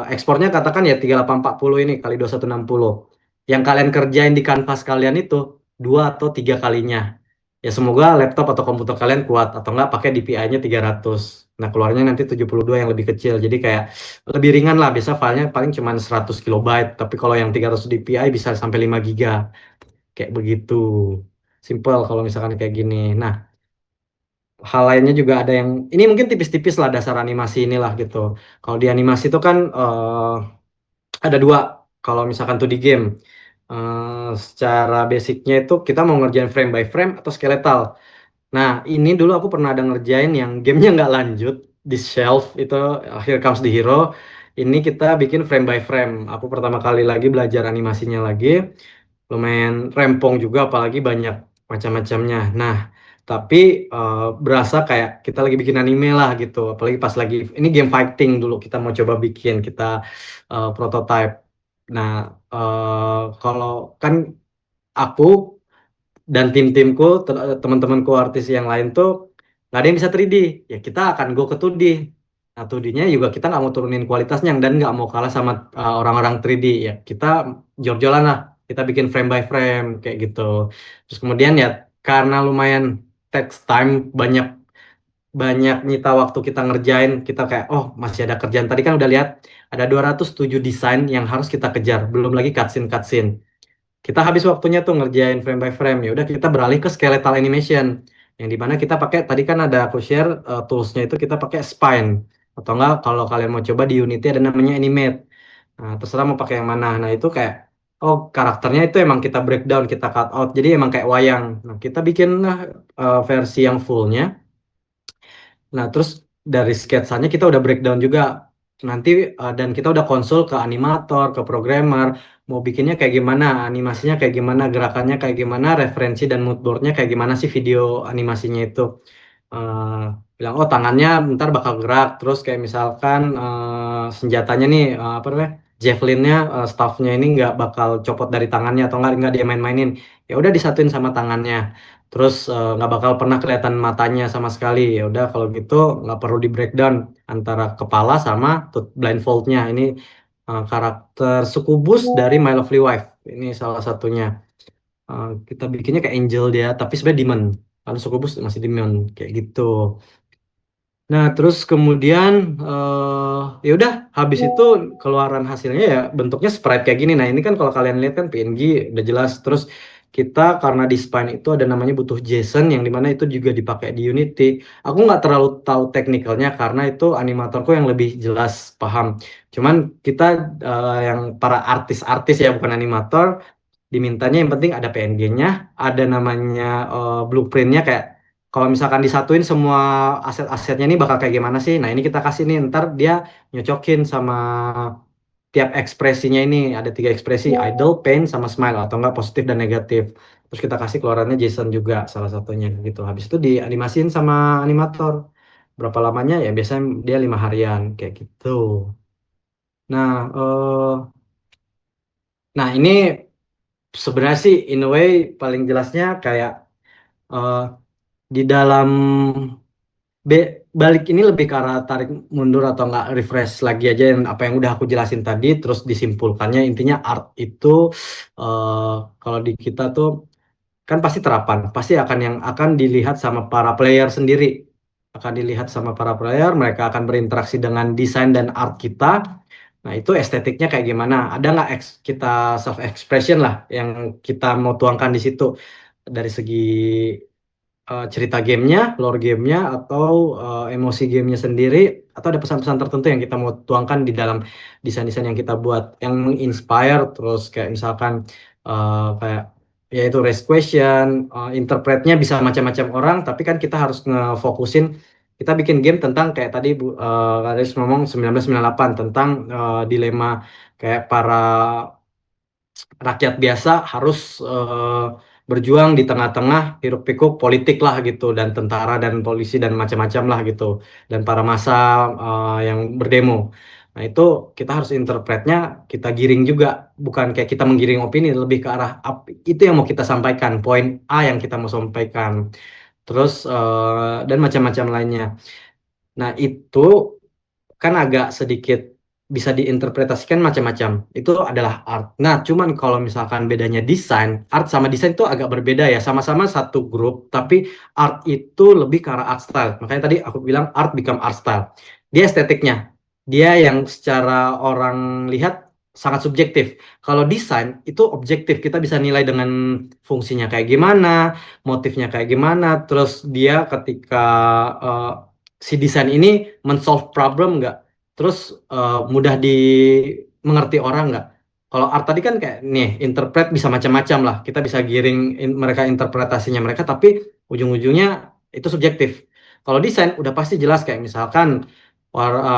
ekspornya katakan ya 3840 ini kali 2160. Yang kalian kerjain di kanvas kalian itu dua atau tiga kalinya. Ya semoga laptop atau komputer kalian kuat, atau enggak pakai DPI-nya 300. Nah, keluarnya nanti 72 yang lebih kecil. Jadi kayak lebih ringan lah. Biasa filenya paling cuma 100 kilobyte, tapi kalau yang 300 DPI bisa sampai 5 giga. Kayak begitu. Simple kalau misalkan kayak gini. Nah, hal lainnya juga ada yang ini mungkin tipis-tipis lah dasar animasi inilah gitu. Kalau di animasi itu kan ada dua. Kalau misalkan tuh di game, secara basicnya itu kita mau ngerjain frame by frame atau skeletal. Nah, ini dulu aku pernah ada ngerjain yang gamenya nggak lanjut di shelf itu, Here Comes the Hero. Ini kita bikin frame by frame. Aku pertama kali lagi belajar animasinya lagi, lumayan rempong juga, apalagi banyak macam-macamnya. Nah, tapi berasa kayak kita lagi bikin anime lah gitu. Apalagi pas lagi ini game fighting dulu kita mau coba bikin, kita prototype. Nah, kalau kan aku dan tim-timku, teman-temanku artis yang lain tuh nggak ada yang bisa 3D, ya kita akan go ke 2D. Nah, 2D-nya juga kita nggak mau turunin kualitasnya dan nggak mau kalah sama orang-orang 3D, ya kita jor-joran lah, kita bikin frame by frame kayak gitu. Terus kemudian ya karena lumayan takes time, banyak banyak nyita waktu kita ngerjain, kita kayak oh masih ada kerjaan, tadi kan udah lihat ada 207 desain yang harus kita kejar, belum lagi cutscene-cutscene. Kita habis waktunya tuh ngerjain frame by frame, ya udah kita beralih ke skeletal animation, yang dimana kita pakai tadi kan ada aku share toolsnya itu kita pakai Spine, atau enggak kalau kalian mau coba di Unity ada namanya Animate. Nah, terserah mau pakai yang mana. Nah, itu kayak oh karakternya itu emang kita breakdown, kita cut out, jadi emang kayak wayang. Nah, kita bikin lah versi yang fullnya. Nah, terus dari sketsanya kita udah breakdown juga. Nanti dan kita udah konsul ke animator, ke programmer, mau bikinnya kayak gimana, animasinya kayak gimana, gerakannya kayak gimana, referensi dan mood boardnya kayak gimana sih video animasinya itu. Eh, Bilang oh tangannya ntar bakal gerak, terus kayak misalkan senjatanya nih apa namanya, javelinnya, staffnya ini nggak bakal copot dari tangannya, atau nggak dia main-mainin, ya udah disatuin sama tangannya. Terus nggak bakal pernah kelihatan matanya sama sekali. Ya udah kalau gitu nggak perlu di breakdown antara kepala sama blindfoldnya. Ini karakter Succubus dari My Lovely Wife. Ini salah satunya. Kita bikinnya kayak angel dia, tapi sebenarnya demon. Karena Succubus masih demon kayak gitu. Nah, terus kemudian ya udah habis itu keluaran hasilnya ya bentuknya sprite kayak gini. Nah, ini kan kalau kalian lihat kan PNG udah jelas. Terus kita karena di Spine itu ada namanya butuh JSON yang dimana itu juga dipakai di Unity. Aku nggak terlalu tahu teknikalnya karena itu animatorku yang lebih jelas paham. Cuman kita yang para artis-artis ya bukan animator dimintanya yang penting ada PNG-nya, ada namanya blueprint-nya, kayak kalau misalkan disatuin semua aset-asetnya ini bakal kayak gimana sih. Nah, ini kita kasih nih, ntar dia nyocokin sama tiap ekspresinya, ini ada tiga ekspresi, idle, pain, sama smile, atau enggak positif dan negatif. Terus kita kasih keluarannya JSON juga salah satunya gitu. Habis itu dianimasin sama animator. Berapa lamanya ya biasanya dia 5 harian kayak gitu. Nah, nah ini sebenarnya sih in a way paling jelasnya kayak eh, di dalam balik ini lebih ke arah tarik mundur atau enggak refresh lagi aja yang apa yang udah aku jelasin tadi, terus disimpulkannya intinya art itu eh, kalau di kita tuh kan pasti terapan, pasti akan yang akan dilihat sama para player sendiri, akan dilihat sama para player, mereka akan berinteraksi dengan desain dan art kita. Nah, itu estetiknya kayak gimana, ada nggak kita self expression lah yang kita mau tuangkan di situ, dari segi cerita gamenya, lore gamenya, atau emosi gamenya sendiri, atau ada pesan-pesan tertentu yang kita mau tuangkan di dalam desain-desain yang kita buat, yang inspire, terus kayak misalkan kayak yaitu raise question, interpretnya bisa macam-macam orang, tapi kan kita harus ngefokusin, kita bikin game tentang kayak tadi Bu Aris ngomong 1998 tentang dilema kayak para rakyat biasa harus berjuang di tengah-tengah hiruk-pikuk politik lah gitu dan tentara dan polisi dan macam-macam lah gitu dan para massa yang berdemo. Nah, itu kita harus interpretnya kita giring juga, bukan kayak kita menggiring opini, lebih ke arah itu yang mau kita sampaikan, poin A yang kita mau sampaikan. Terus dan macam-macam lainnya. Nah, itu kan agak sedikit bisa diinterpretasikan macam-macam. Itu adalah art. Nah, cuman kalau misalkan bedanya desain, art sama desain itu agak berbeda ya. Sama-sama satu grup, tapi art itu lebih ke arah art style. Makanya tadi aku bilang art become art style. Dia estetiknya. Dia yang secara orang lihat sangat subjektif. Kalau desain itu objektif. Kita bisa nilai dengan fungsinya kayak gimana, motifnya kayak gimana, terus dia ketika eh, si desain ini men-solve problem nggak? Terus mudah dimengerti orang nggak? Kalau art tadi kan kayak nih, interpret bisa macam-macam lah. Kita bisa giring mereka interpretasinya mereka, tapi ujung-ujungnya itu subjektif. Kalau desain udah pasti jelas kayak misalkan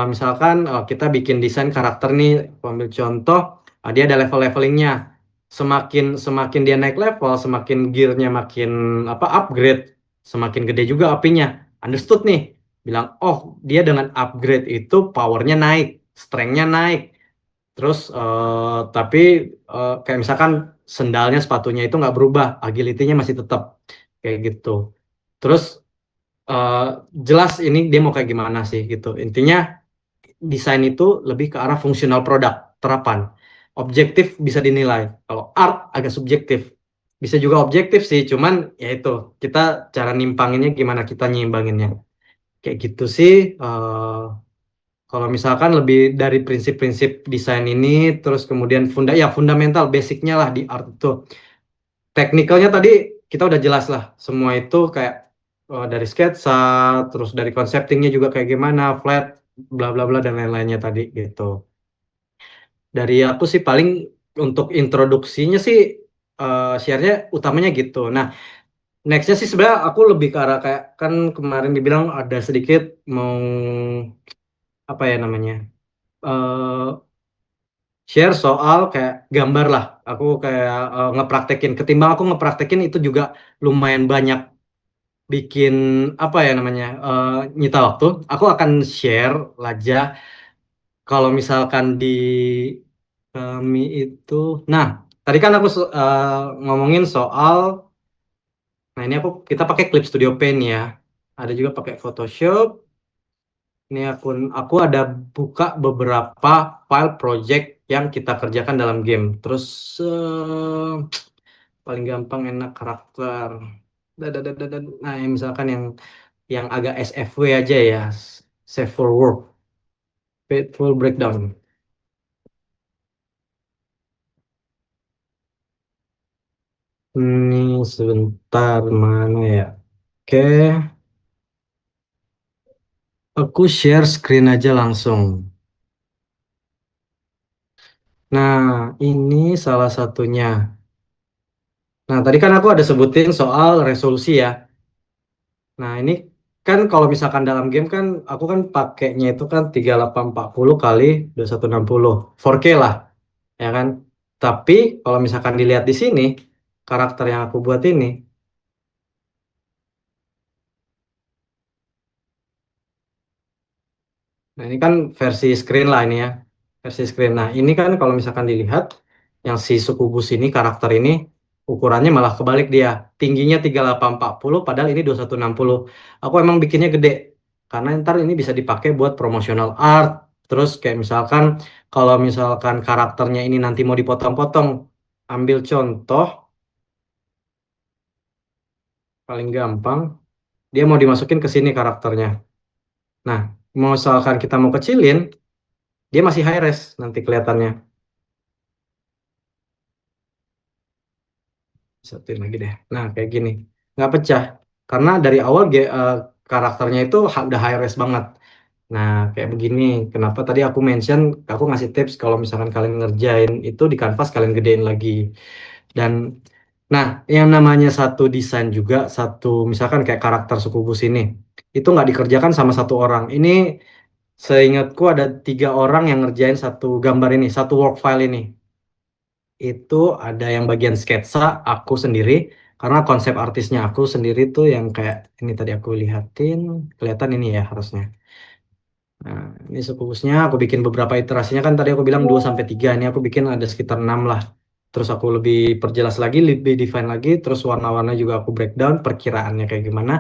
misalkan kita bikin desain karakter nih, aku ambil contoh, dia ada level-levelingnya. Semakin semakin dia naik level, semakin gearnya makin apa upgrade, semakin gede juga apinya. Understood nih? Bilang, oh dia dengan upgrade itu powernya naik, strength-nya naik. Terus tapi kayak misalkan sendalnya, sepatunya itu nggak berubah, agility-nya masih tetap kayak gitu. Terus eh, jelas ini dia mau kayak gimana sih gitu. Intinya desain itu lebih ke arah fungsional produk, terapan. Objektif bisa dinilai. Kalau art agak subjektif. Bisa juga objektif sih, cuman ya itu kita cara nimpanginnya gimana kita nyimbanginnya. Kayak gitu sih. Kalau misalkan lebih dari prinsip-prinsip desain ini, terus kemudian fundamental, basicnya lah di art itu. Teknikalnya tadi kita udah jelas lah. Semua itu kayak dari sketsa, terus dari konseptingnya juga kayak gimana, flat, bla bla bla dan lain-lainnya tadi gitu. Dari aku sih paling untuk introduksinya sih share-nya utamanya gitu. Nah, nextnya sih sebenarnya aku lebih ke arah kayak kan kemarin dibilang ada sedikit mau apa ya namanya eh share soal kayak gambar lah. Aku kayak ngepraktekin. Ketimbang aku ngepraktekin itu juga lumayan banyak bikin apa ya namanya nyita waktu. Aku akan share aja kalau misalkan di kami itu. Nah, tadi kan aku ngomongin soal. Nah, ini kita pakai Clip Studio Paint ya. Ada juga pakai Photoshop. Ini aku ada buka beberapa file project yang kita kerjakan dalam game. Terus paling gampang enak karakter. Nah, yang misalkan yang agak SFW aja ya, Save for Work, Faithful Breakdown. Ini sebentar mana ya? Oke, aku share screen aja langsung. Nah, ini salah satunya. Nah, tadi kan aku ada sebutin soal resolusi ya. Nah, ini kan kalau misalkan dalam game kan aku kan pakainya itu kan 3840 kali 2160 4K lah, ya kan? Tapi kalau misalkan dilihat di sini karakter yang aku buat ini, nah ini kan versi screen lah ini ya, versi screen. Nah, ini kan kalau misalkan dilihat yang si Sukubus ini karakter ini ukurannya malah kebalik dia. Tingginya 3840 padahal ini 2160. Aku emang bikinnya gede karena ntar ini bisa dipakai buat promotional art. Terus kayak misalkan kalau misalkan karakternya ini nanti mau dipotong-potong, ambil contoh paling gampang, dia mau dimasukin ke sini karakternya. Nah, misalkan kita mau kecilin, dia masih high res nanti kelihatannya. Satuin lagi deh. Nah, kayak gini. Nggak pecah. Karena dari awal karakternya itu udah high res banget. Nah, kayak begini. Kenapa tadi aku mention, aku ngasih tips kalau misalkan kalian ngerjain itu di kanvas kalian gedein lagi. Dan, nah, yang namanya satu desain juga, satu misalkan kayak karakter suku bus ini, itu nggak dikerjakan sama satu orang. Ini seingatku ada 3 orang yang ngerjain satu gambar ini, satu work file ini. Itu ada yang bagian sketsa, aku sendiri, Karena konsep artisnya aku sendiri tuh yang kayak ini tadi aku lihatin, kelihatan ini ya harusnya. Nah, ini sefokusnya aku bikin beberapa iterasinya kan tadi aku bilang 2 sampai 3. Ini aku bikin ada sekitar 6 lah. Terus aku lebih perjelas lagi, lebih define lagi, terus warna-warna juga aku breakdown perkiraannya kayak gimana.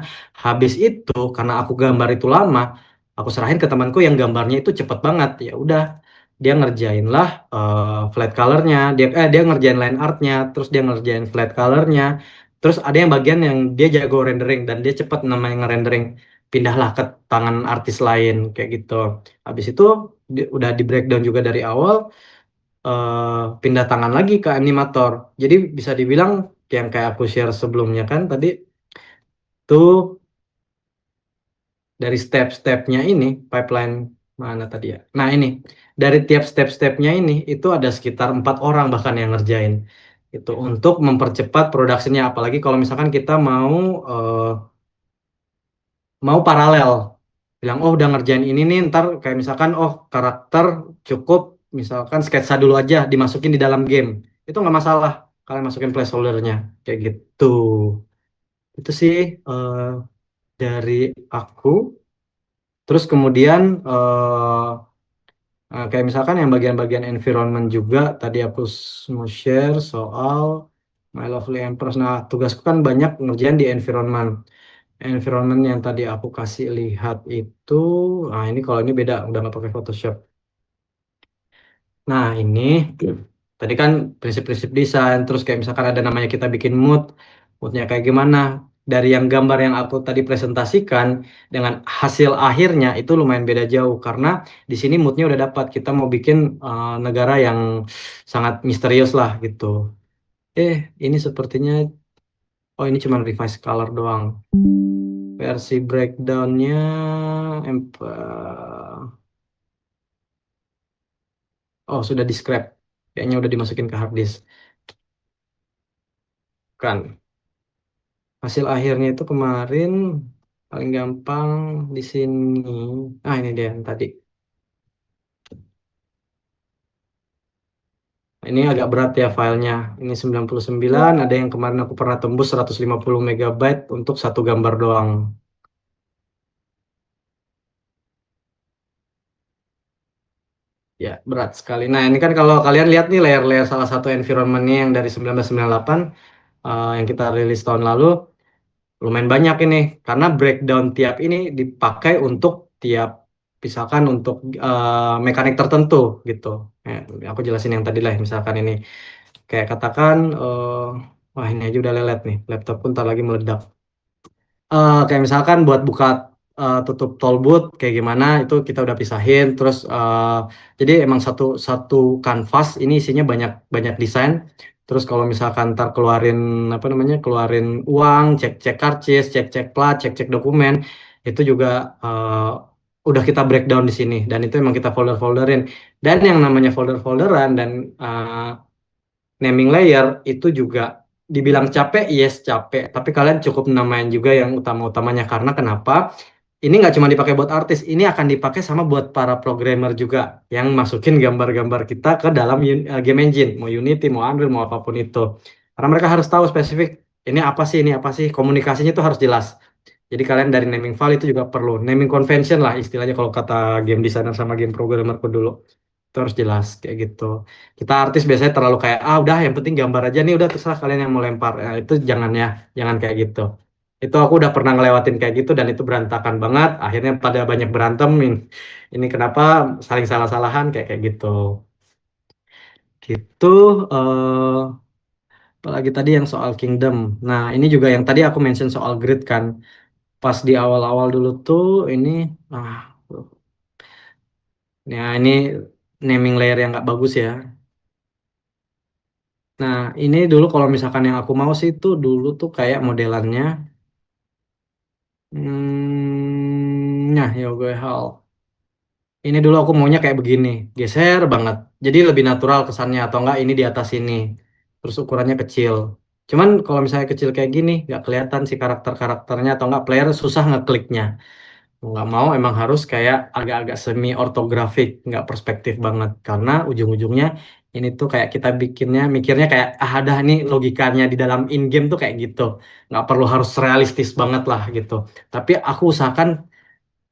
Habis itu karena aku gambar itu lama, aku serahin ke temanku yang gambarnya itu cepet banget. Ya udah, dia ngerjain lah flat colornya, dia ngerjain line artnya, terus dia ngerjain flat colornya. Terus ada yang bagian yang dia jago rendering dan dia cepet namanya ngerendering, pindahlah ke tangan artis lain kayak gitu. Habis itu udah di breakdown juga dari awal, pindah tangan lagi ke animator. Jadi bisa dibilang yang kayak aku share sebelumnya kan tadi tuh dari step-stepnya ini pipeline mana tadi ya. Nah ini dari tiap step-stepnya ini itu ada sekitar 4 orang bahkan yang ngerjain itu untuk mempercepat produksinya. Apalagi kalau misalkan kita mau paralel bilang oh udah ngerjain ini nih ntar kayak misalkan oh karakter cukup misalkan sketsa dulu aja dimasukin di dalam game itu nggak masalah kalian masukin placeholdernya kayak gitu. Itu sih eh, dari aku. Terus kemudian kayak misalkan yang bagian-bagian environment juga tadi aku mau share soal My Lovely Empress. Nah tugasku kan banyak ngerjain di environment. Environment yang tadi aku kasih lihat itu, nah ini kalau ini beda, udah nggak pakai Photoshop. Nah ini tadi kan prinsip-prinsip desain, terus kayak misalkan ada namanya kita bikin moodnya kayak gimana. Dari yang gambar yang aku tadi presentasikan dengan hasil akhirnya itu lumayan beda jauh karena di sini moodnya udah dapat. Kita mau bikin negara yang sangat misterius lah gitu. Ini sepertinya, oh ini cuma revise color doang. Versi breakdownnya oh sudah di scrap, kayaknya udah dimasukin ke hard disk kan. Hasil akhirnya itu kemarin paling gampang di sini. Ah ini dia yang tadi. Ini agak berat ya filenya. Ini 99, ada yang kemarin aku pernah tembus 150 megabyte untuk satu gambar doang. Ya, berat sekali. Nah, ini kan kalau kalian lihat nih layer-layer salah satu environment-nya yang dari 1998 yang kita rilis tahun lalu, lumayan banyak ini karena breakdown tiap ini dipakai untuk tiap misalkan untuk mekanik tertentu gitu. Aku jelasin yang tadi lah misalkan ini kayak katakan wah ini aja udah lelet nih laptop pun ntar lagi meledak. Kayak misalkan buat buka tutup toll booth kayak gimana itu kita udah pisahin terus jadi emang satu satu kanvas ini isinya banyak banyak desain. Terus kalau misalkan ntar keluarin apa namanya keluarin uang cek cek karcis cek cek plat cek cek dokumen itu juga udah kita breakdown di sini dan itu emang kita folder-folderin dan yang namanya folder-folderan dan uh, naming layer itu juga dibilang capek, yes capek. Tapi kalian cukup namain juga yang utama-utamanya karena kenapa? Ini nggak cuma dipakai buat artis, ini akan dipakai sama buat para programmer juga yang masukin gambar-gambar kita ke dalam game engine, mau Unity, mau Unreal, mau apapun itu. Karena mereka harus tahu spesifik ini apa sih, komunikasinya itu harus jelas. Jadi kalian dari naming file itu juga perlu naming convention lah istilahnya kalau kata game designer sama game programmerku dulu. Itu harus jelas kayak gitu. Kita artis biasanya terlalu kayak udah yang penting gambar aja nih udah terserah kalian yang mau lempar. Nah, itu jangan ya, jangan kayak gitu. Itu aku udah pernah ngelewatin kayak gitu dan itu berantakan banget. Akhirnya pada banyak berantem. Ini kenapa saling salah-salahan kayak kayak gitu. Gitu. Apalagi tadi yang soal Kingdom. Nah, ini juga yang tadi aku mention soal grid kan. Pas di awal-awal dulu tuh ini ah ya ini naming layer yang nggak bagus ya. Nah, ini dulu kalau misalkan yang aku mau sih itu dulu tuh kayak modelannya nah Yogo Hall. Ini dulu aku maunya kayak begini, geser banget. Jadi lebih natural kesannya atau enggak ini di atas ini. Terus ukurannya kecil. Cuman kalau misalnya kecil kayak gini, nggak kelihatan sih karakter-karakternya atau enggak player susah ngekliknya. Mau nggak mau emang harus kayak agak-agak semi ortografik, nggak perspektif banget karena ujung-ujungnya Ini tuh kayak kita bikinnya, mikirnya kayak, ah ada nih logikanya di dalam in game tuh kayak gitu. Nggak perlu harus realistis banget lah gitu. Tapi aku usahakan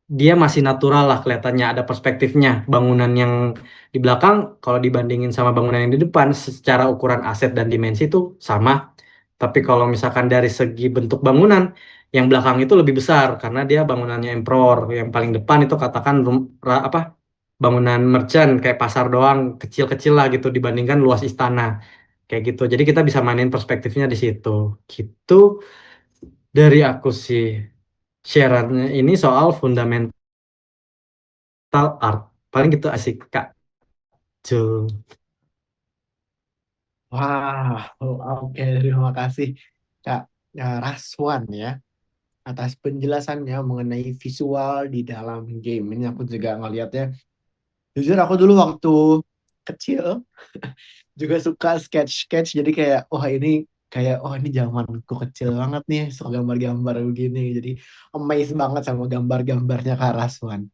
dia masih natural lah kelihatannya, ada perspektifnya. Bangunan yang di belakang kalau dibandingin sama bangunan yang di depan secara ukuran aset dan dimensi itu sama. Tapi kalau misalkan dari segi bentuk bangunan, yang belakang itu lebih besar karena dia bangunannya emperor. Yang paling depan itu katakan apa, bangunan merchant kayak pasar doang, kecil-kecil lah gitu dibandingkan luas istana kayak gitu. Jadi kita bisa mainin perspektifnya di situ. Gitu dari aku sih. Shareannya ini soal fundamental art. Paling gitu asik Kak Jul. Wah, oke, terima kasih Kak Raswan ya atas penjelasannya mengenai visual di dalam game. Ini aku juga ngelihatnya. Jujur aku dulu waktu kecil juga suka sketch-sketch, jadi kayak ini zamanku kecil banget nih suka gambar-gambar begini, jadi amazed banget sama gambar-gambarnya Kak Raswan.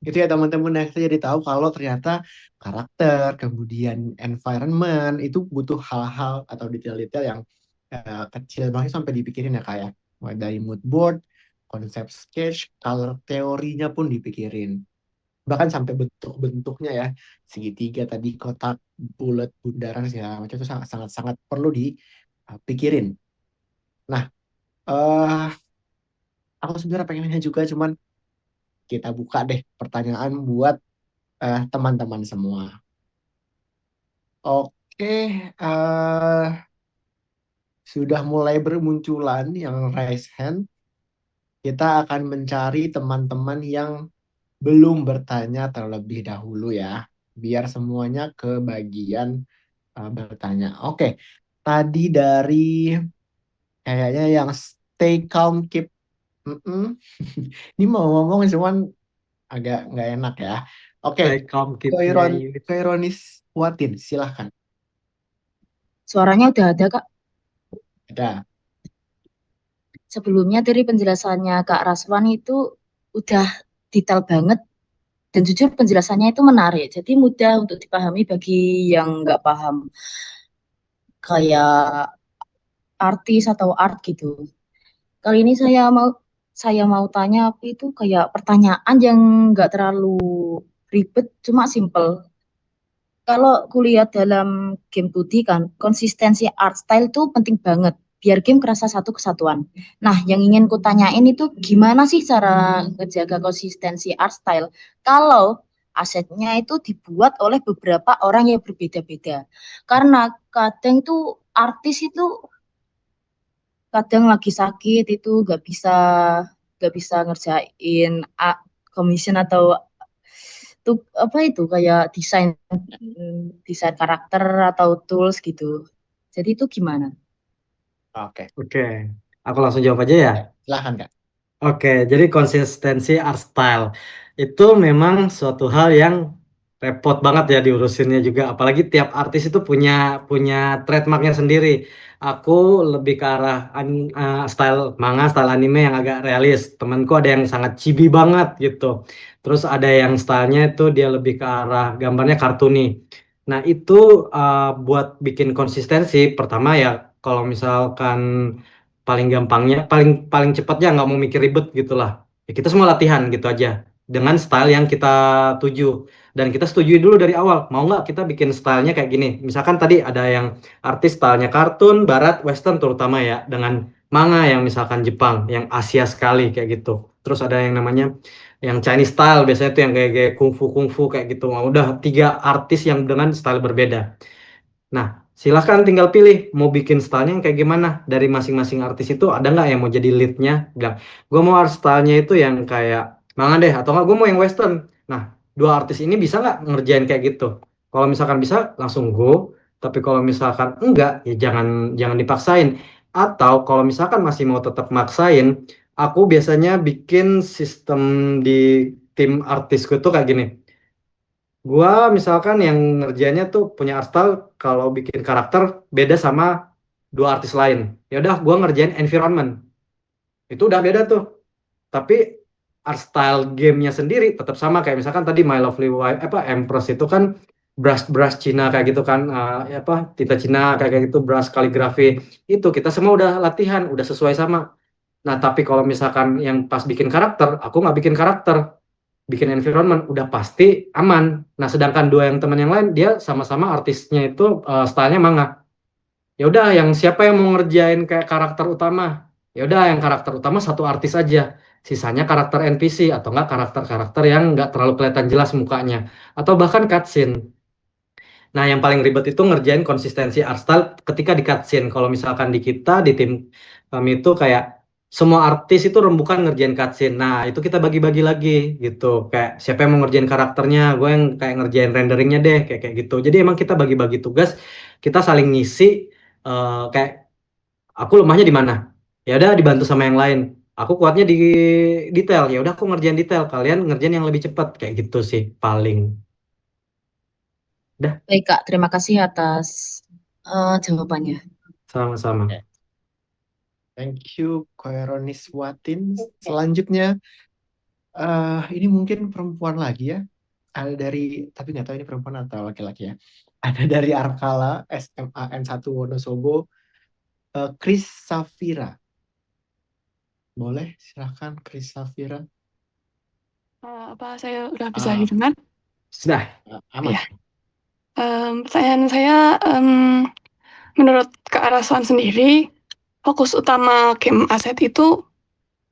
Itu ya teman-teman, yang saya jadi tahu kalau ternyata karakter kemudian environment itu butuh hal-hal atau detail-detail yang kecil banget sampai dipikirin ya kayak mulai dari mood board, konsep sketch, color teorinya pun dipikirin, bahkan sampai bentuk-bentuknya ya, segitiga tadi, kotak, bulat, bundaran segala macam itu sangat sangat sangat perlu dipikirin. Nah, eh aku sebenarnya pengen nanya juga, cuman kita buka deh pertanyaan buat teman-teman semua. Oke, sudah mulai bermunculan yang raise hand. Kita akan mencari teman-teman yang belum bertanya terlebih dahulu ya, biar semuanya ke bagian bertanya. Oke, tadi dari kayaknya yang stay calm, keep. Mm-mm. Ini mau ngomong cuman agak nggak enak ya. Oke, Stay calm, keep Koiron, yeah, you. Koironis Watin, silahkan. Suaranya udah ada, Kak. Ada. Sebelumnya dari penjelasannya Kak Raswan itu udah detail banget dan jujur penjelasannya itu menarik. Jadi mudah untuk dipahami bagi yang nggak paham kayak artis atau art gitu. Kali ini saya mau tanya apa itu kayak pertanyaan yang nggak terlalu ribet, cuma simple. Kalau kuliah dalam game 2D kan, konsistensi art style itu penting banget biar game kerasa satu kesatuan. Nah, yang ingin ku tanyain itu gimana sih cara ngejaga konsistensi art style kalau asetnya itu dibuat oleh beberapa orang yang berbeda-beda. Karena kadang tuh artis itu kadang lagi sakit itu nggak bisa ngerjain commission atau tuh apa itu kayak desain desain karakter atau tools gitu. Jadi itu gimana? Oke, Oke, aku langsung jawab aja ya. ya, silahkan Kak. Oke, jadi konsistensi art style itu memang suatu hal yang repot banget ya diurusinnya juga. Apalagi tiap artis itu punya punya trademarknya sendiri. Aku lebih ke arah style manga, style anime yang agak realis. Temanku ada yang sangat chibi banget gitu. Terus ada yang stylenya itu dia lebih ke arah gambarnya kartuni. Nah itu buat bikin konsistensi, pertama ya kalau misalkan paling gampangnya, paling paling cepatnya nggak mau mikir ribet gitulah. Ya kita semua latihan gitu aja dengan style yang kita tuju dan kita setujui dulu dari awal mau nggak kita bikin stylenya kayak gini. Misalkan tadi ada yang artis stylenya kartun, barat, western terutama ya dengan manga yang misalkan Jepang, yang Asia sekali kayak gitu. Terus ada yang namanya yang Chinese style biasanya tuh yang kayak kungfu kayak gitu. Nah, udah tiga artis yang dengan style berbeda. Nah, silahkan tinggal pilih mau bikin stylenya yang kayak gimana. Dari masing-masing artis itu ada nggak yang mau jadi leadnya? Bilang, gue mau art stylenya itu yang kayak manga deh, atau nggak gue mau yang western. Nah, dua artis ini bisa nggak ngerjain kayak gitu? Kalau misalkan bisa, langsung go. Tapi kalau misalkan enggak, ya jangan jangan dipaksain. Atau kalau misalkan masih mau tetap maksain, aku biasanya bikin sistem di tim artisku tuh kayak gini. Gua misalkan yang ngerjainnya tuh punya art style kalau bikin karakter beda sama dua artis lain. Ya udah gua ngerjain environment. Itu udah beda tuh. Tapi art style gamenya sendiri tetap sama kayak misalkan tadi My Lovely Wife apa Empress itu kan brush Cina kayak gitu kan, tinta Cina kayak gitu, brush kaligrafi itu kita semua udah latihan, udah sesuai sama. Nah tapi kalau misalkan yang pas bikin karakter, aku nggak bikin karakter, bikin environment, udah pasti aman. Nah sedangkan dua yang teman yang lain dia sama-sama artisnya itu stylenya manga. Ya udah, yang siapa yang mau ngerjain kayak karakter utama, ya udah yang karakter utama satu artis aja, sisanya karakter NPC atau enggak karakter-karakter yang nggak terlalu kelihatan jelas mukanya, atau bahkan cutscene. Nah yang paling ribet itu ngerjain konsistensi art style ketika di cutscene. Kalau misalkan di kita di tim kami itu kayak semua artis itu rembukan ngerjain cutscene. Nah itu kita bagi-bagi lagi gitu, kayak siapa yang mau ngerjain karakternya, gue yang kayak ngerjain renderingnya deh, kayak kayak gitu. Jadi emang kita bagi-bagi tugas, kita saling ngisi. Kayak aku lemahnya di mana, ya udah dibantu sama yang lain. Aku kuatnya di detail, ya udah aku ngerjain detail, kalian ngerjain yang lebih cepat, kayak gitu sih paling. Dah. Baik Kak, terima kasih atas jawabannya. Sama-sama. Oke. Thank you, Koironis Watin. Selanjutnya, ini mungkin perempuan lagi ya. Ada dari, tapi nggak tahu ini perempuan atau laki-laki ya. Ada dari Arkala, SMA N1 Wonosobo, Chris Safira. Boleh, silakan Chris Safira. Apa saya udah bisa Ah, didengar? Sudah. aman. Ya. Pertanyaan saya, menurut Kak Raswan sendiri, fokus utama game aset itu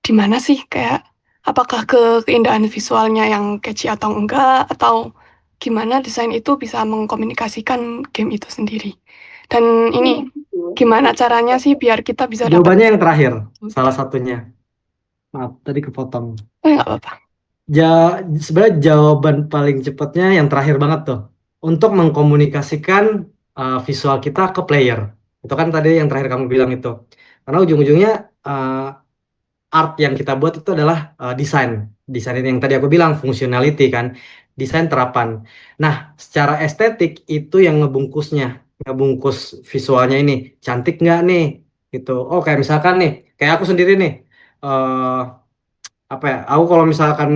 di mana sih? Kayak apakah ke keindahan visualnya yang catchy atau enggak, atau gimana desain itu bisa mengkomunikasikan game itu sendiri? Dan ini gimana caranya sih biar kita bisa dapat? Jawabannya yang terakhir, salah satunya. Maaf, tadi kepotong. Nggak apa-apa. Sebenarnya jawaban paling cepatnya yang terakhir banget tuh. Untuk mengkomunikasikan visual kita ke player. Itu kan tadi yang terakhir kamu bilang itu. Karena ujung-ujungnya art yang kita buat itu adalah desain. Desain ini yang tadi aku bilang, functionality kan. Desain terapan. Nah, secara estetik itu yang ngebungkusnya. Ngebungkus visualnya ini. Cantik nggak nih? Gitu. Oh, kayak misalkan nih. Kayak aku sendiri nih. eh apa ya, aku kalau misalkan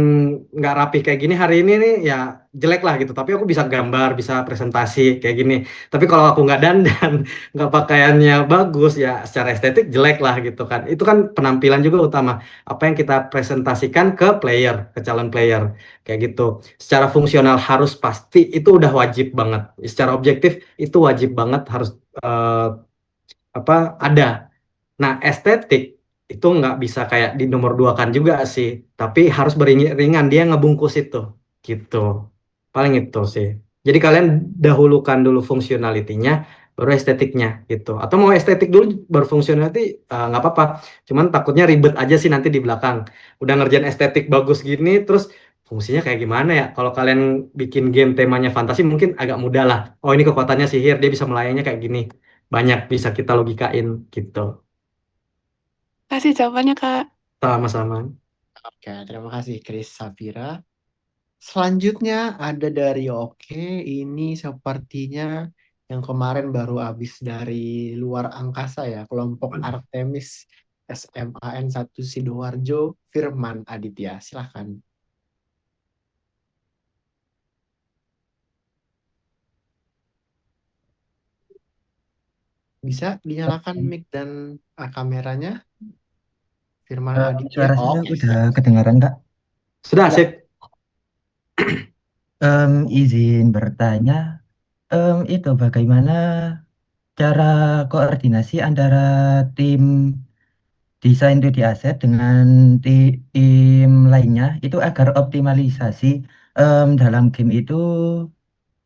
nggak rapi kayak gini hari ini nih ya jelek lah gitu, tapi aku bisa gambar, bisa presentasi kayak gini. Tapi kalau aku nggak dandan nggak pakaiannya bagus ya secara estetik jelek lah gitu kan. Itu kan penampilan juga utama, apa yang kita presentasikan ke player, ke calon player, kayak gitu. Secara fungsional harus pasti, itu udah wajib banget. Secara objektif itu wajib banget, harus eh, ada. Nah, estetik itu nggak bisa kayak di nomor dua kan juga sih, tapi harus beriringan, dia ngebungkus itu, gitu. Paling itu sih. Jadi kalian dahulukan dulu fungsionalitinya, baru estetiknya gitu. Atau mau estetik dulu baru fungsionality, nggak apa-apa. Cuman takutnya ribet aja sih nanti di belakang. Udah ngerjain estetik bagus gini, terus fungsinya kayak gimana ya? Kalau kalian bikin game temanya fantasi mungkin agak mudah lah. Oh ini kekuatannya sihir, dia bisa melayaninya kayak gini. Banyak bisa kita logikain gitu. Kasih jawabannya, Kak. Sama-sama. Oke, terima kasih Chris Safira. Selanjutnya ada dari Oke, ini sepertinya yang kemarin baru habis dari luar angkasa ya, kelompok Artemis SMAN 1 Sidoarjo, Firman Aditya. Silahkan. Bisa dinyalakan mic dan kameranya, Firman Aditya. Suara saya Oke, udah siap. kedengaran, Kak. Sudah, Ya, sip. Izin bertanya, itu bagaimana cara koordinasi antara tim desain 2D asset dengan tim lainnya itu agar optimalisasi dalam game itu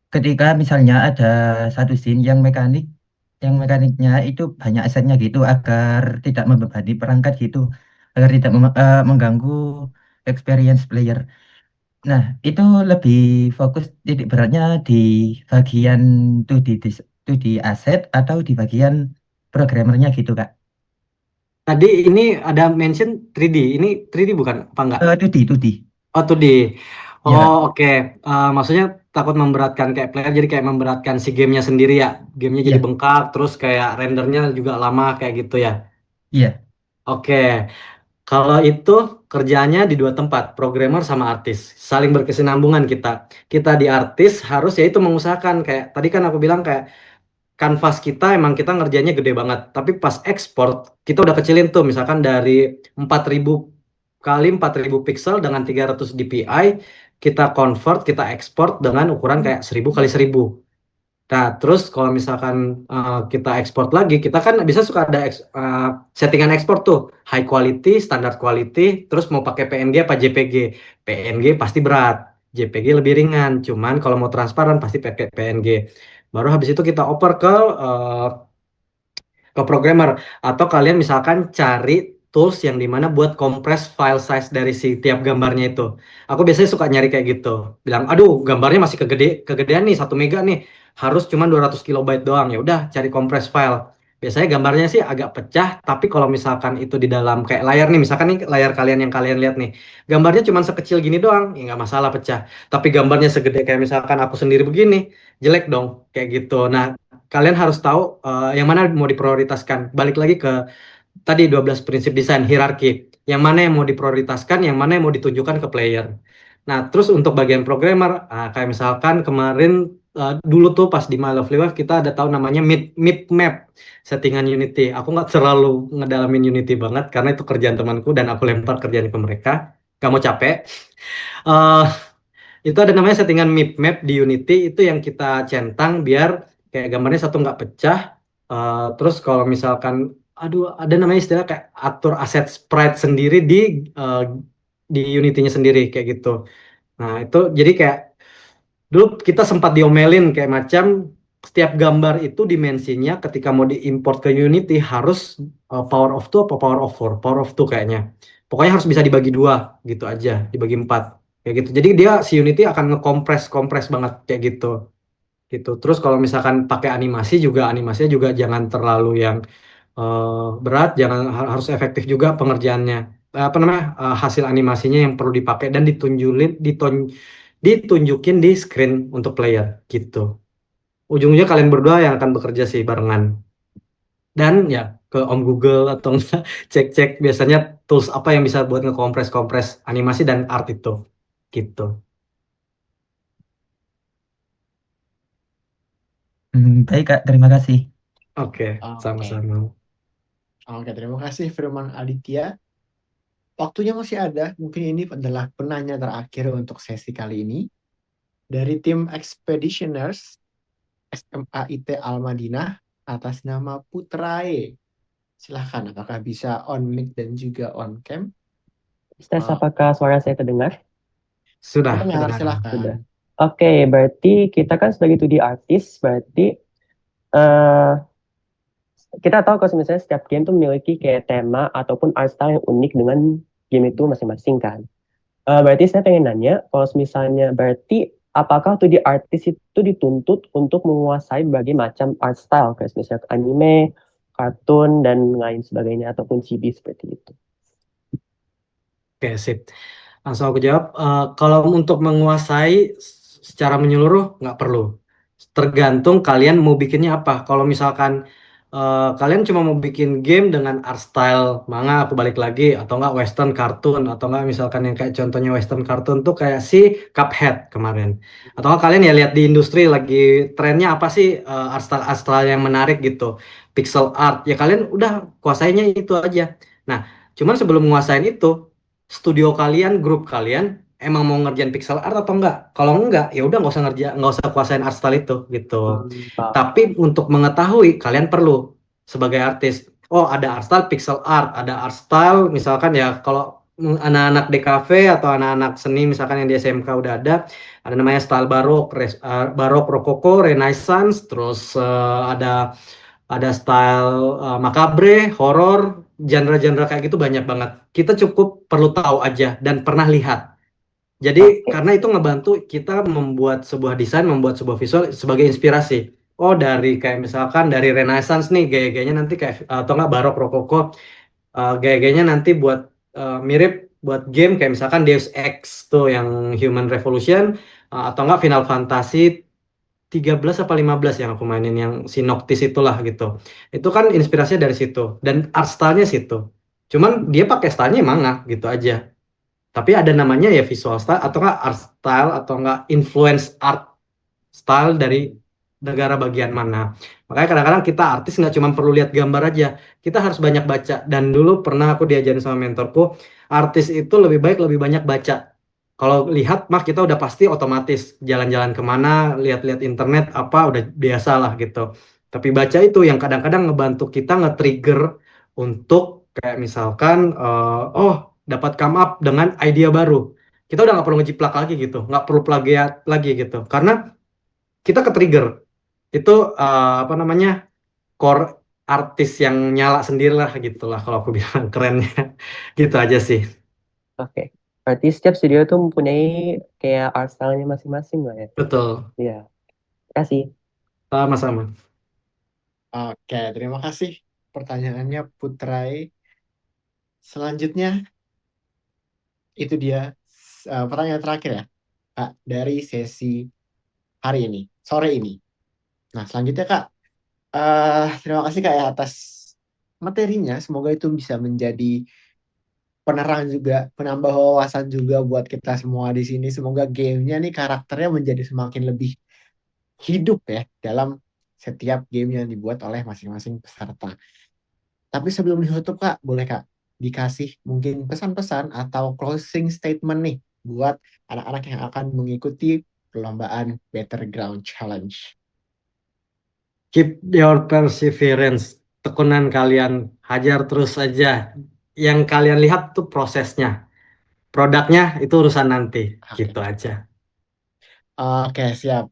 ketika misalnya ada satu scene yang mekaniknya itu banyak asetnya gitu agar tidak membebani perangkat gitu, agar tidak mengganggu experience player. Nah, itu lebih fokus titik beratnya di bagian 2D asset atau di bagian programmernya gitu, Kak. Tadi ini ada mention 3D. Ini 3D bukan? Apa enggak? 2D. Oh, 2D. Iya, Oh, Kak. oke. Maksudnya takut memberatkan kayak player, jadi kayak memberatkan si gamenya sendiri ya. Gamenya jadi Iya, bengkak, terus kayak rendernya juga lama kayak gitu ya. iya. Oke. Kalau itu kerjanya di dua tempat, programmer sama artis, saling berkesinambungan kita. Kita di artis harus yaitu mengusahakan kayak tadi kan aku bilang kayak kanvas kita emang kita ngerjainnya gede banget, tapi pas ekspor kita udah kecilin tuh misalkan dari 4.000 kali 4.000 pixel dengan 300 dpi, kita convert, kita ekspor dengan ukuran kayak 1.000 kali 1.000. Nah, terus kalau misalkan kita ekspor lagi, kita kan bisa suka ada settingan ekspor tuh, high quality, standard quality, terus mau pakai PNG apa JPG. PNG pasti berat, JPG lebih ringan. Cuman kalau mau transparan pasti pakai PNG. Baru habis itu kita oper ke programmer, atau kalian misalkan cari tools yang dimana buat compress file size dari si tiap gambarnya itu. Aku biasanya suka nyari kayak gitu, bilang aduh gambarnya masih kegedean nih 1 mega nih, harus cuma 200 kilobyte doang, ya udah cari compress file. Biasanya gambarnya sih agak pecah, tapi kalau misalkan itu di dalam kayak layar nih, misalkan nih layar kalian yang kalian lihat nih, gambarnya cuma sekecil gini doang, ya nggak masalah pecah. Tapi gambarnya segede kayak misalkan aku sendiri begini, jelek dong kayak gitu. Nah, kalian harus tahu yang mana mau diprioritaskan. Balik lagi ke tadi 12 prinsip desain hierarki. Yang mana yang mau diprioritaskan, yang mana yang mau ditunjukkan ke player. Nah, terus untuk bagian programmer, kayak misalkan kemarin dulu tuh pas di My Lovely Wife kita ada tahu namanya mid map settingan Unity. Aku nggak terlalu ngedalamin Unity banget karena itu kerjaan temanku dan aku lempar kerjaan ke mereka. Gak mau capek. Eh, itu ada namanya settingan map di Unity, itu yang kita centang biar kayak gambarnya satu nggak pecah. Terus kalau misalkan aduh ada namanya istilah kayak atur aset sprite sendiri eh, di Unity-nya sendiri kayak gitu. Nah itu jadi kayak dulu kita sempat diomelin kayak macam setiap gambar itu dimensinya ketika mau diimport ke Unity harus power of two apa power of four, power of two kayaknya. Pokoknya harus bisa dibagi dua gitu aja, dibagi empat kayak gitu. Jadi dia si Unity akan ngekompres kompres banget kayak gitu gitu. Terus kalau misalkan pakai animasi juga animasinya juga jangan terlalu yang berat, jangan harus efektif juga pengerjaannya. Apa namanya hasil animasinya yang perlu dipakai dan ditunjukin di screen untuk player gitu. Ujungnya kalian berdua yang akan bekerja sih barengan. Dan ya ke Om Google atau enggak cek-cek biasanya tools apa yang bisa buat ngekompres-kompres animasi dan art itu gitu. Baik Kak, terima kasih. Oke, Oke. sama-sama. Oke, terima kasih Firman Aditya. Waktunya masih ada. Mungkin ini adalah penanya terakhir untuk sesi kali ini. Dari tim Expeditioners SMAIT Al-Madinah atas nama Putrae. Silahkan, apakah bisa on mic dan juga on cam? Tes, Ah, apakah suara saya terdengar? Sudah Dengar, kedengaran. silahkan. Sudah. Oke, berarti kita kan sebagai 2D artist, berarti eh kita tahu kalau misalnya setiap game tuh memiliki kayak tema ataupun art style yang unik dengan game itu masing-masing kan. Berarti saya pengen nanya, kalau misalnya berarti apakah 2D artist itu dituntut untuk menguasai berbagai macam art style, kayak misalnya anime, kartun, dan lain sebagainya, ataupun chibi seperti itu? Oke, sip. Langsung aku jawab. Kalau untuk menguasai secara menyeluruh nggak perlu. Tergantung kalian mau bikinnya apa. Kalau misalkan kalian cuma mau bikin game dengan art style manga, aku balik lagi, atau enggak western cartoon, atau enggak misalkan yang kayak contohnya western cartoon tuh kayak si Cuphead kemarin. Atau enggak kalian ya lihat di industri lagi trennya apa sih art style yang menarik gitu. Pixel art. Ya kalian udah kuasainya itu aja. Nah, cuman sebelum menguasain itu, studio kalian, grup kalian emang mau ngerjain pixel art atau enggak? Kalau enggak, ya udah nggak usah kuasain art style itu gitu. Paham. Tapi untuk mengetahui kalian perlu sebagai artis, oh ada art style pixel art, ada art style misalkan ya kalau anak-anak DKV atau anak-anak seni misalkan yang di SMK udah ada namanya style barok, rokoko, renaissance, terus ada style macabre, horor, genre-genre kayak gitu banyak banget. Kita cukup perlu tahu aja dan pernah lihat. Jadi Oke. karena itu ngebantu kita membuat sebuah desain, membuat sebuah visual sebagai inspirasi. Oh dari kayak misalkan dari Renaissance nih gaya-gayanya nanti kayak atau enggak Barok Rokoko gaya-gayanya nanti buat mirip buat game kayak misalkan Deus Ex tuh yang Human Revolution atau enggak Final Fantasy 13 apa 15 yang aku mainin yang si Noctis itulah gitu. Itu kan inspirasinya dari situ dan art style-nya situ. Cuman dia pakai stylenya manga gitu aja. Tapi ada namanya ya visual style atau enggak art style atau enggak influence art style dari negara bagian mana. Makanya kadang-kadang kita artis nggak cuma perlu lihat gambar aja, kita harus banyak baca. Dan dulu pernah aku diajarin sama mentorku, artis itu lebih baik lebih banyak baca. Kalau lihat mah kita udah pasti otomatis jalan-jalan kemana, lihat-lihat internet apa udah biasa lah gitu. Tapi baca itu yang kadang-kadang ngebantu kita nge-trigger untuk kayak misalkan, oh dapat come up dengan ide baru. Kita udah nggak perlu ngejiplak lagi gitu, nggak perlu plagiat lagi gitu. Karena kita ke trigger itu apa namanya core artis yang nyala sendiri lah gitulah kalau aku bilang kerennya gitu aja sih. Oke. Berarti setiap studio tuh mempunyai kayak art style-nya masing-masing lah ya. Betul, Iya. Terima kasih. sama-sama. Oke, terima kasih pertanyaannya Putrai. Selanjutnya itu dia pertanyaan terakhir ya, Kak, dari sesi hari ini, sore ini. Nah, selanjutnya Kak, terima kasih Kak ya atas materinya. Semoga itu bisa menjadi penerang juga, penambah wawasan juga buat kita semua di sini. Semoga gamenya nih karakternya menjadi semakin lebih hidup ya dalam setiap game yang dibuat oleh masing-masing peserta. Tapi sebelum ditutup Kak, boleh Kak dikasih mungkin pesan-pesan atau closing statement nih buat anak-anak yang akan mengikuti perlombaan Battleground Challenge. Keep your perseverance, tekunan kalian, hajar terus saja. Yang kalian lihat tuh prosesnya, produknya itu urusan nanti Oke, gitu aja. Oke, siap.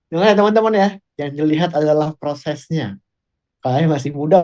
Nah, ya teman-teman ya, yang dilihat adalah prosesnya. Kalian masih muda